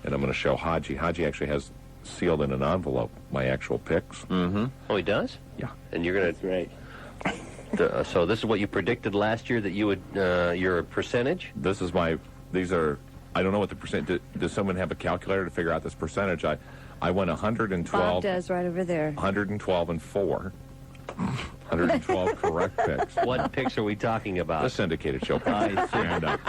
I'm going to show Haji. Haji actually has sealed in an envelope my actual picks. Mm-hmm. Oh, he does? Yeah. And you're going to... That's right. So this is what you predicted last year that you would, your percentage? These are, I don't know what the percent, does someone have a calculator to figure out this percentage? I went 112. Bob does right over there. 112 and 4. 112 correct picks. What picks are we talking about? The syndicated show picks. And,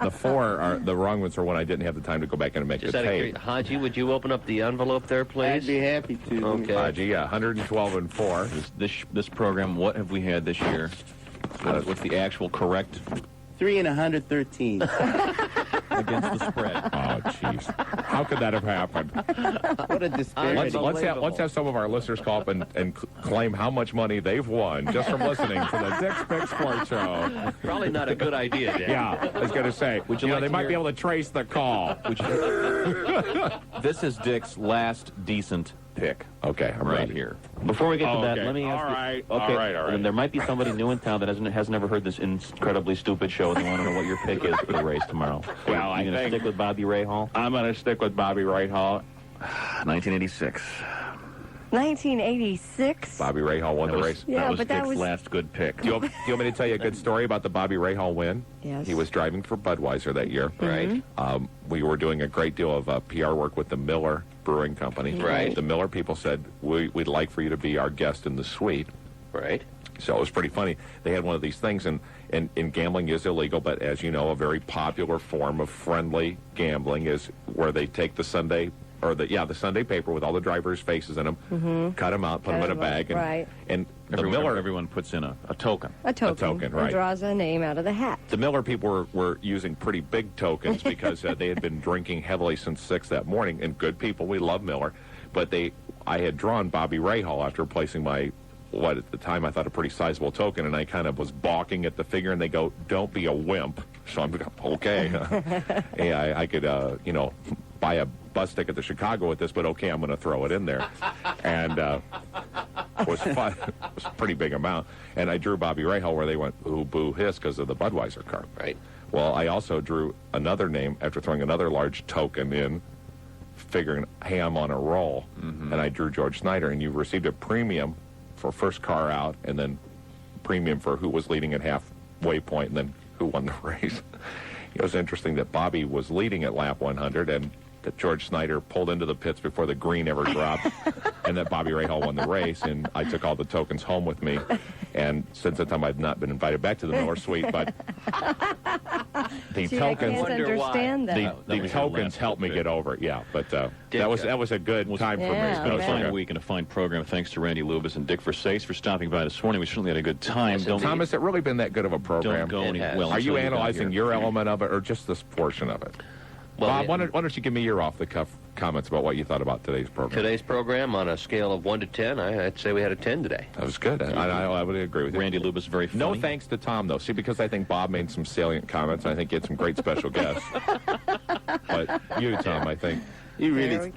the 4 are the wrong ones are when I didn't have the time to go back and make the tape. Haji, would you open up the envelope there, please? I'd be happy to. Okay. Haji, yeah, 112 and 4. This program, what have we had this year? What's the actual correct? 3 and 113. Against the spread. Oh, jeez. How could that have happened? What a disparity. Let's have some of our listeners call up and claim how much money they've won just from listening to the Dick's Pick Sports Show. Probably not a good idea, Dick. Yeah, I was going to say. They might be able to trace the call. This is Dick's last decent pick. Okay, I'm right ready. here. Before we get to that, let me ask all right, you. Okay, all right. And there might be somebody new in town that has never heard this incredibly stupid show and they want to know what your pick is for the race tomorrow. Well, Are you going to stick with Bobby Rahal? I'm going to stick with Bobby Rahal. 1986. 1986? Bobby Rahal won the race. Yeah, that was but that Dick's was... last good pick. Do you want me to tell you a good story about the Bobby Rahal win? Yes. He was driving for Budweiser that year. Right. We were doing a great deal of PR work with the Miller Brewing Company. Right. The Miller people said, we'd like for you to be our guest in the suite. Right. So it was pretty funny. They had one of these things, and gambling is illegal, but as you know, a very popular form of friendly gambling is where they take the Sunday paper with all the drivers' faces in them, cut them out, put them in a bag, and everyone puts in a token. A token, right. And draws a name out of the hat. The Miller people were using pretty big tokens because they had been drinking heavily since 6 that morning, and good people, we love Miller, but I had drawn Bobby Rahal after placing my, what at the time I thought a pretty sizable token, and I kind of was balking at the figure, and they go, don't be a wimp. So I'm like, okay. Hey, I could, buy a bus ticket to Chicago with this, but okay, I'm going to throw it in there. And it was fun. It was a pretty big amount. And I drew Bobby Rahal where they went, ooh, boo, hiss, because of the Budweiser car. Right. Well, I also drew another name after throwing another large token in, figuring, hey, I'm on a roll. And I drew George Snyder, and you received a premium for first car out, and then premium for who was leading at halfway point, and then who won the race. It was interesting that Bobby was leading at lap 100, and that George Snyder pulled into the pits before the green ever dropped, and that Bobby Rahal won the race, and I took all the tokens home with me. And since that time, I've not been invited back to the Miller Suite, but the tokens, the tokens helped me get over it. Yeah, but that was a good time for me. It's been a fine week and a fine program. Thanks to Randy Lubas and Dick Versace for stopping by this morning. We certainly had a good time. Tom, has it really been that good of a program? Don't go any well. Are you analyzing your element of it, or just this portion of it? Well, Bob, why don't you give me your off-the-cuff comments about what you thought about today's program. Today's program, on a scale of 1 to 10, I'd say we had a 10 today. That was good. I would agree with you. Randy Lubas, very funny. No thanks to Tom, though. See, because I think Bob made some salient comments, and I think he had some great special guests. But you, Tom, I think. You really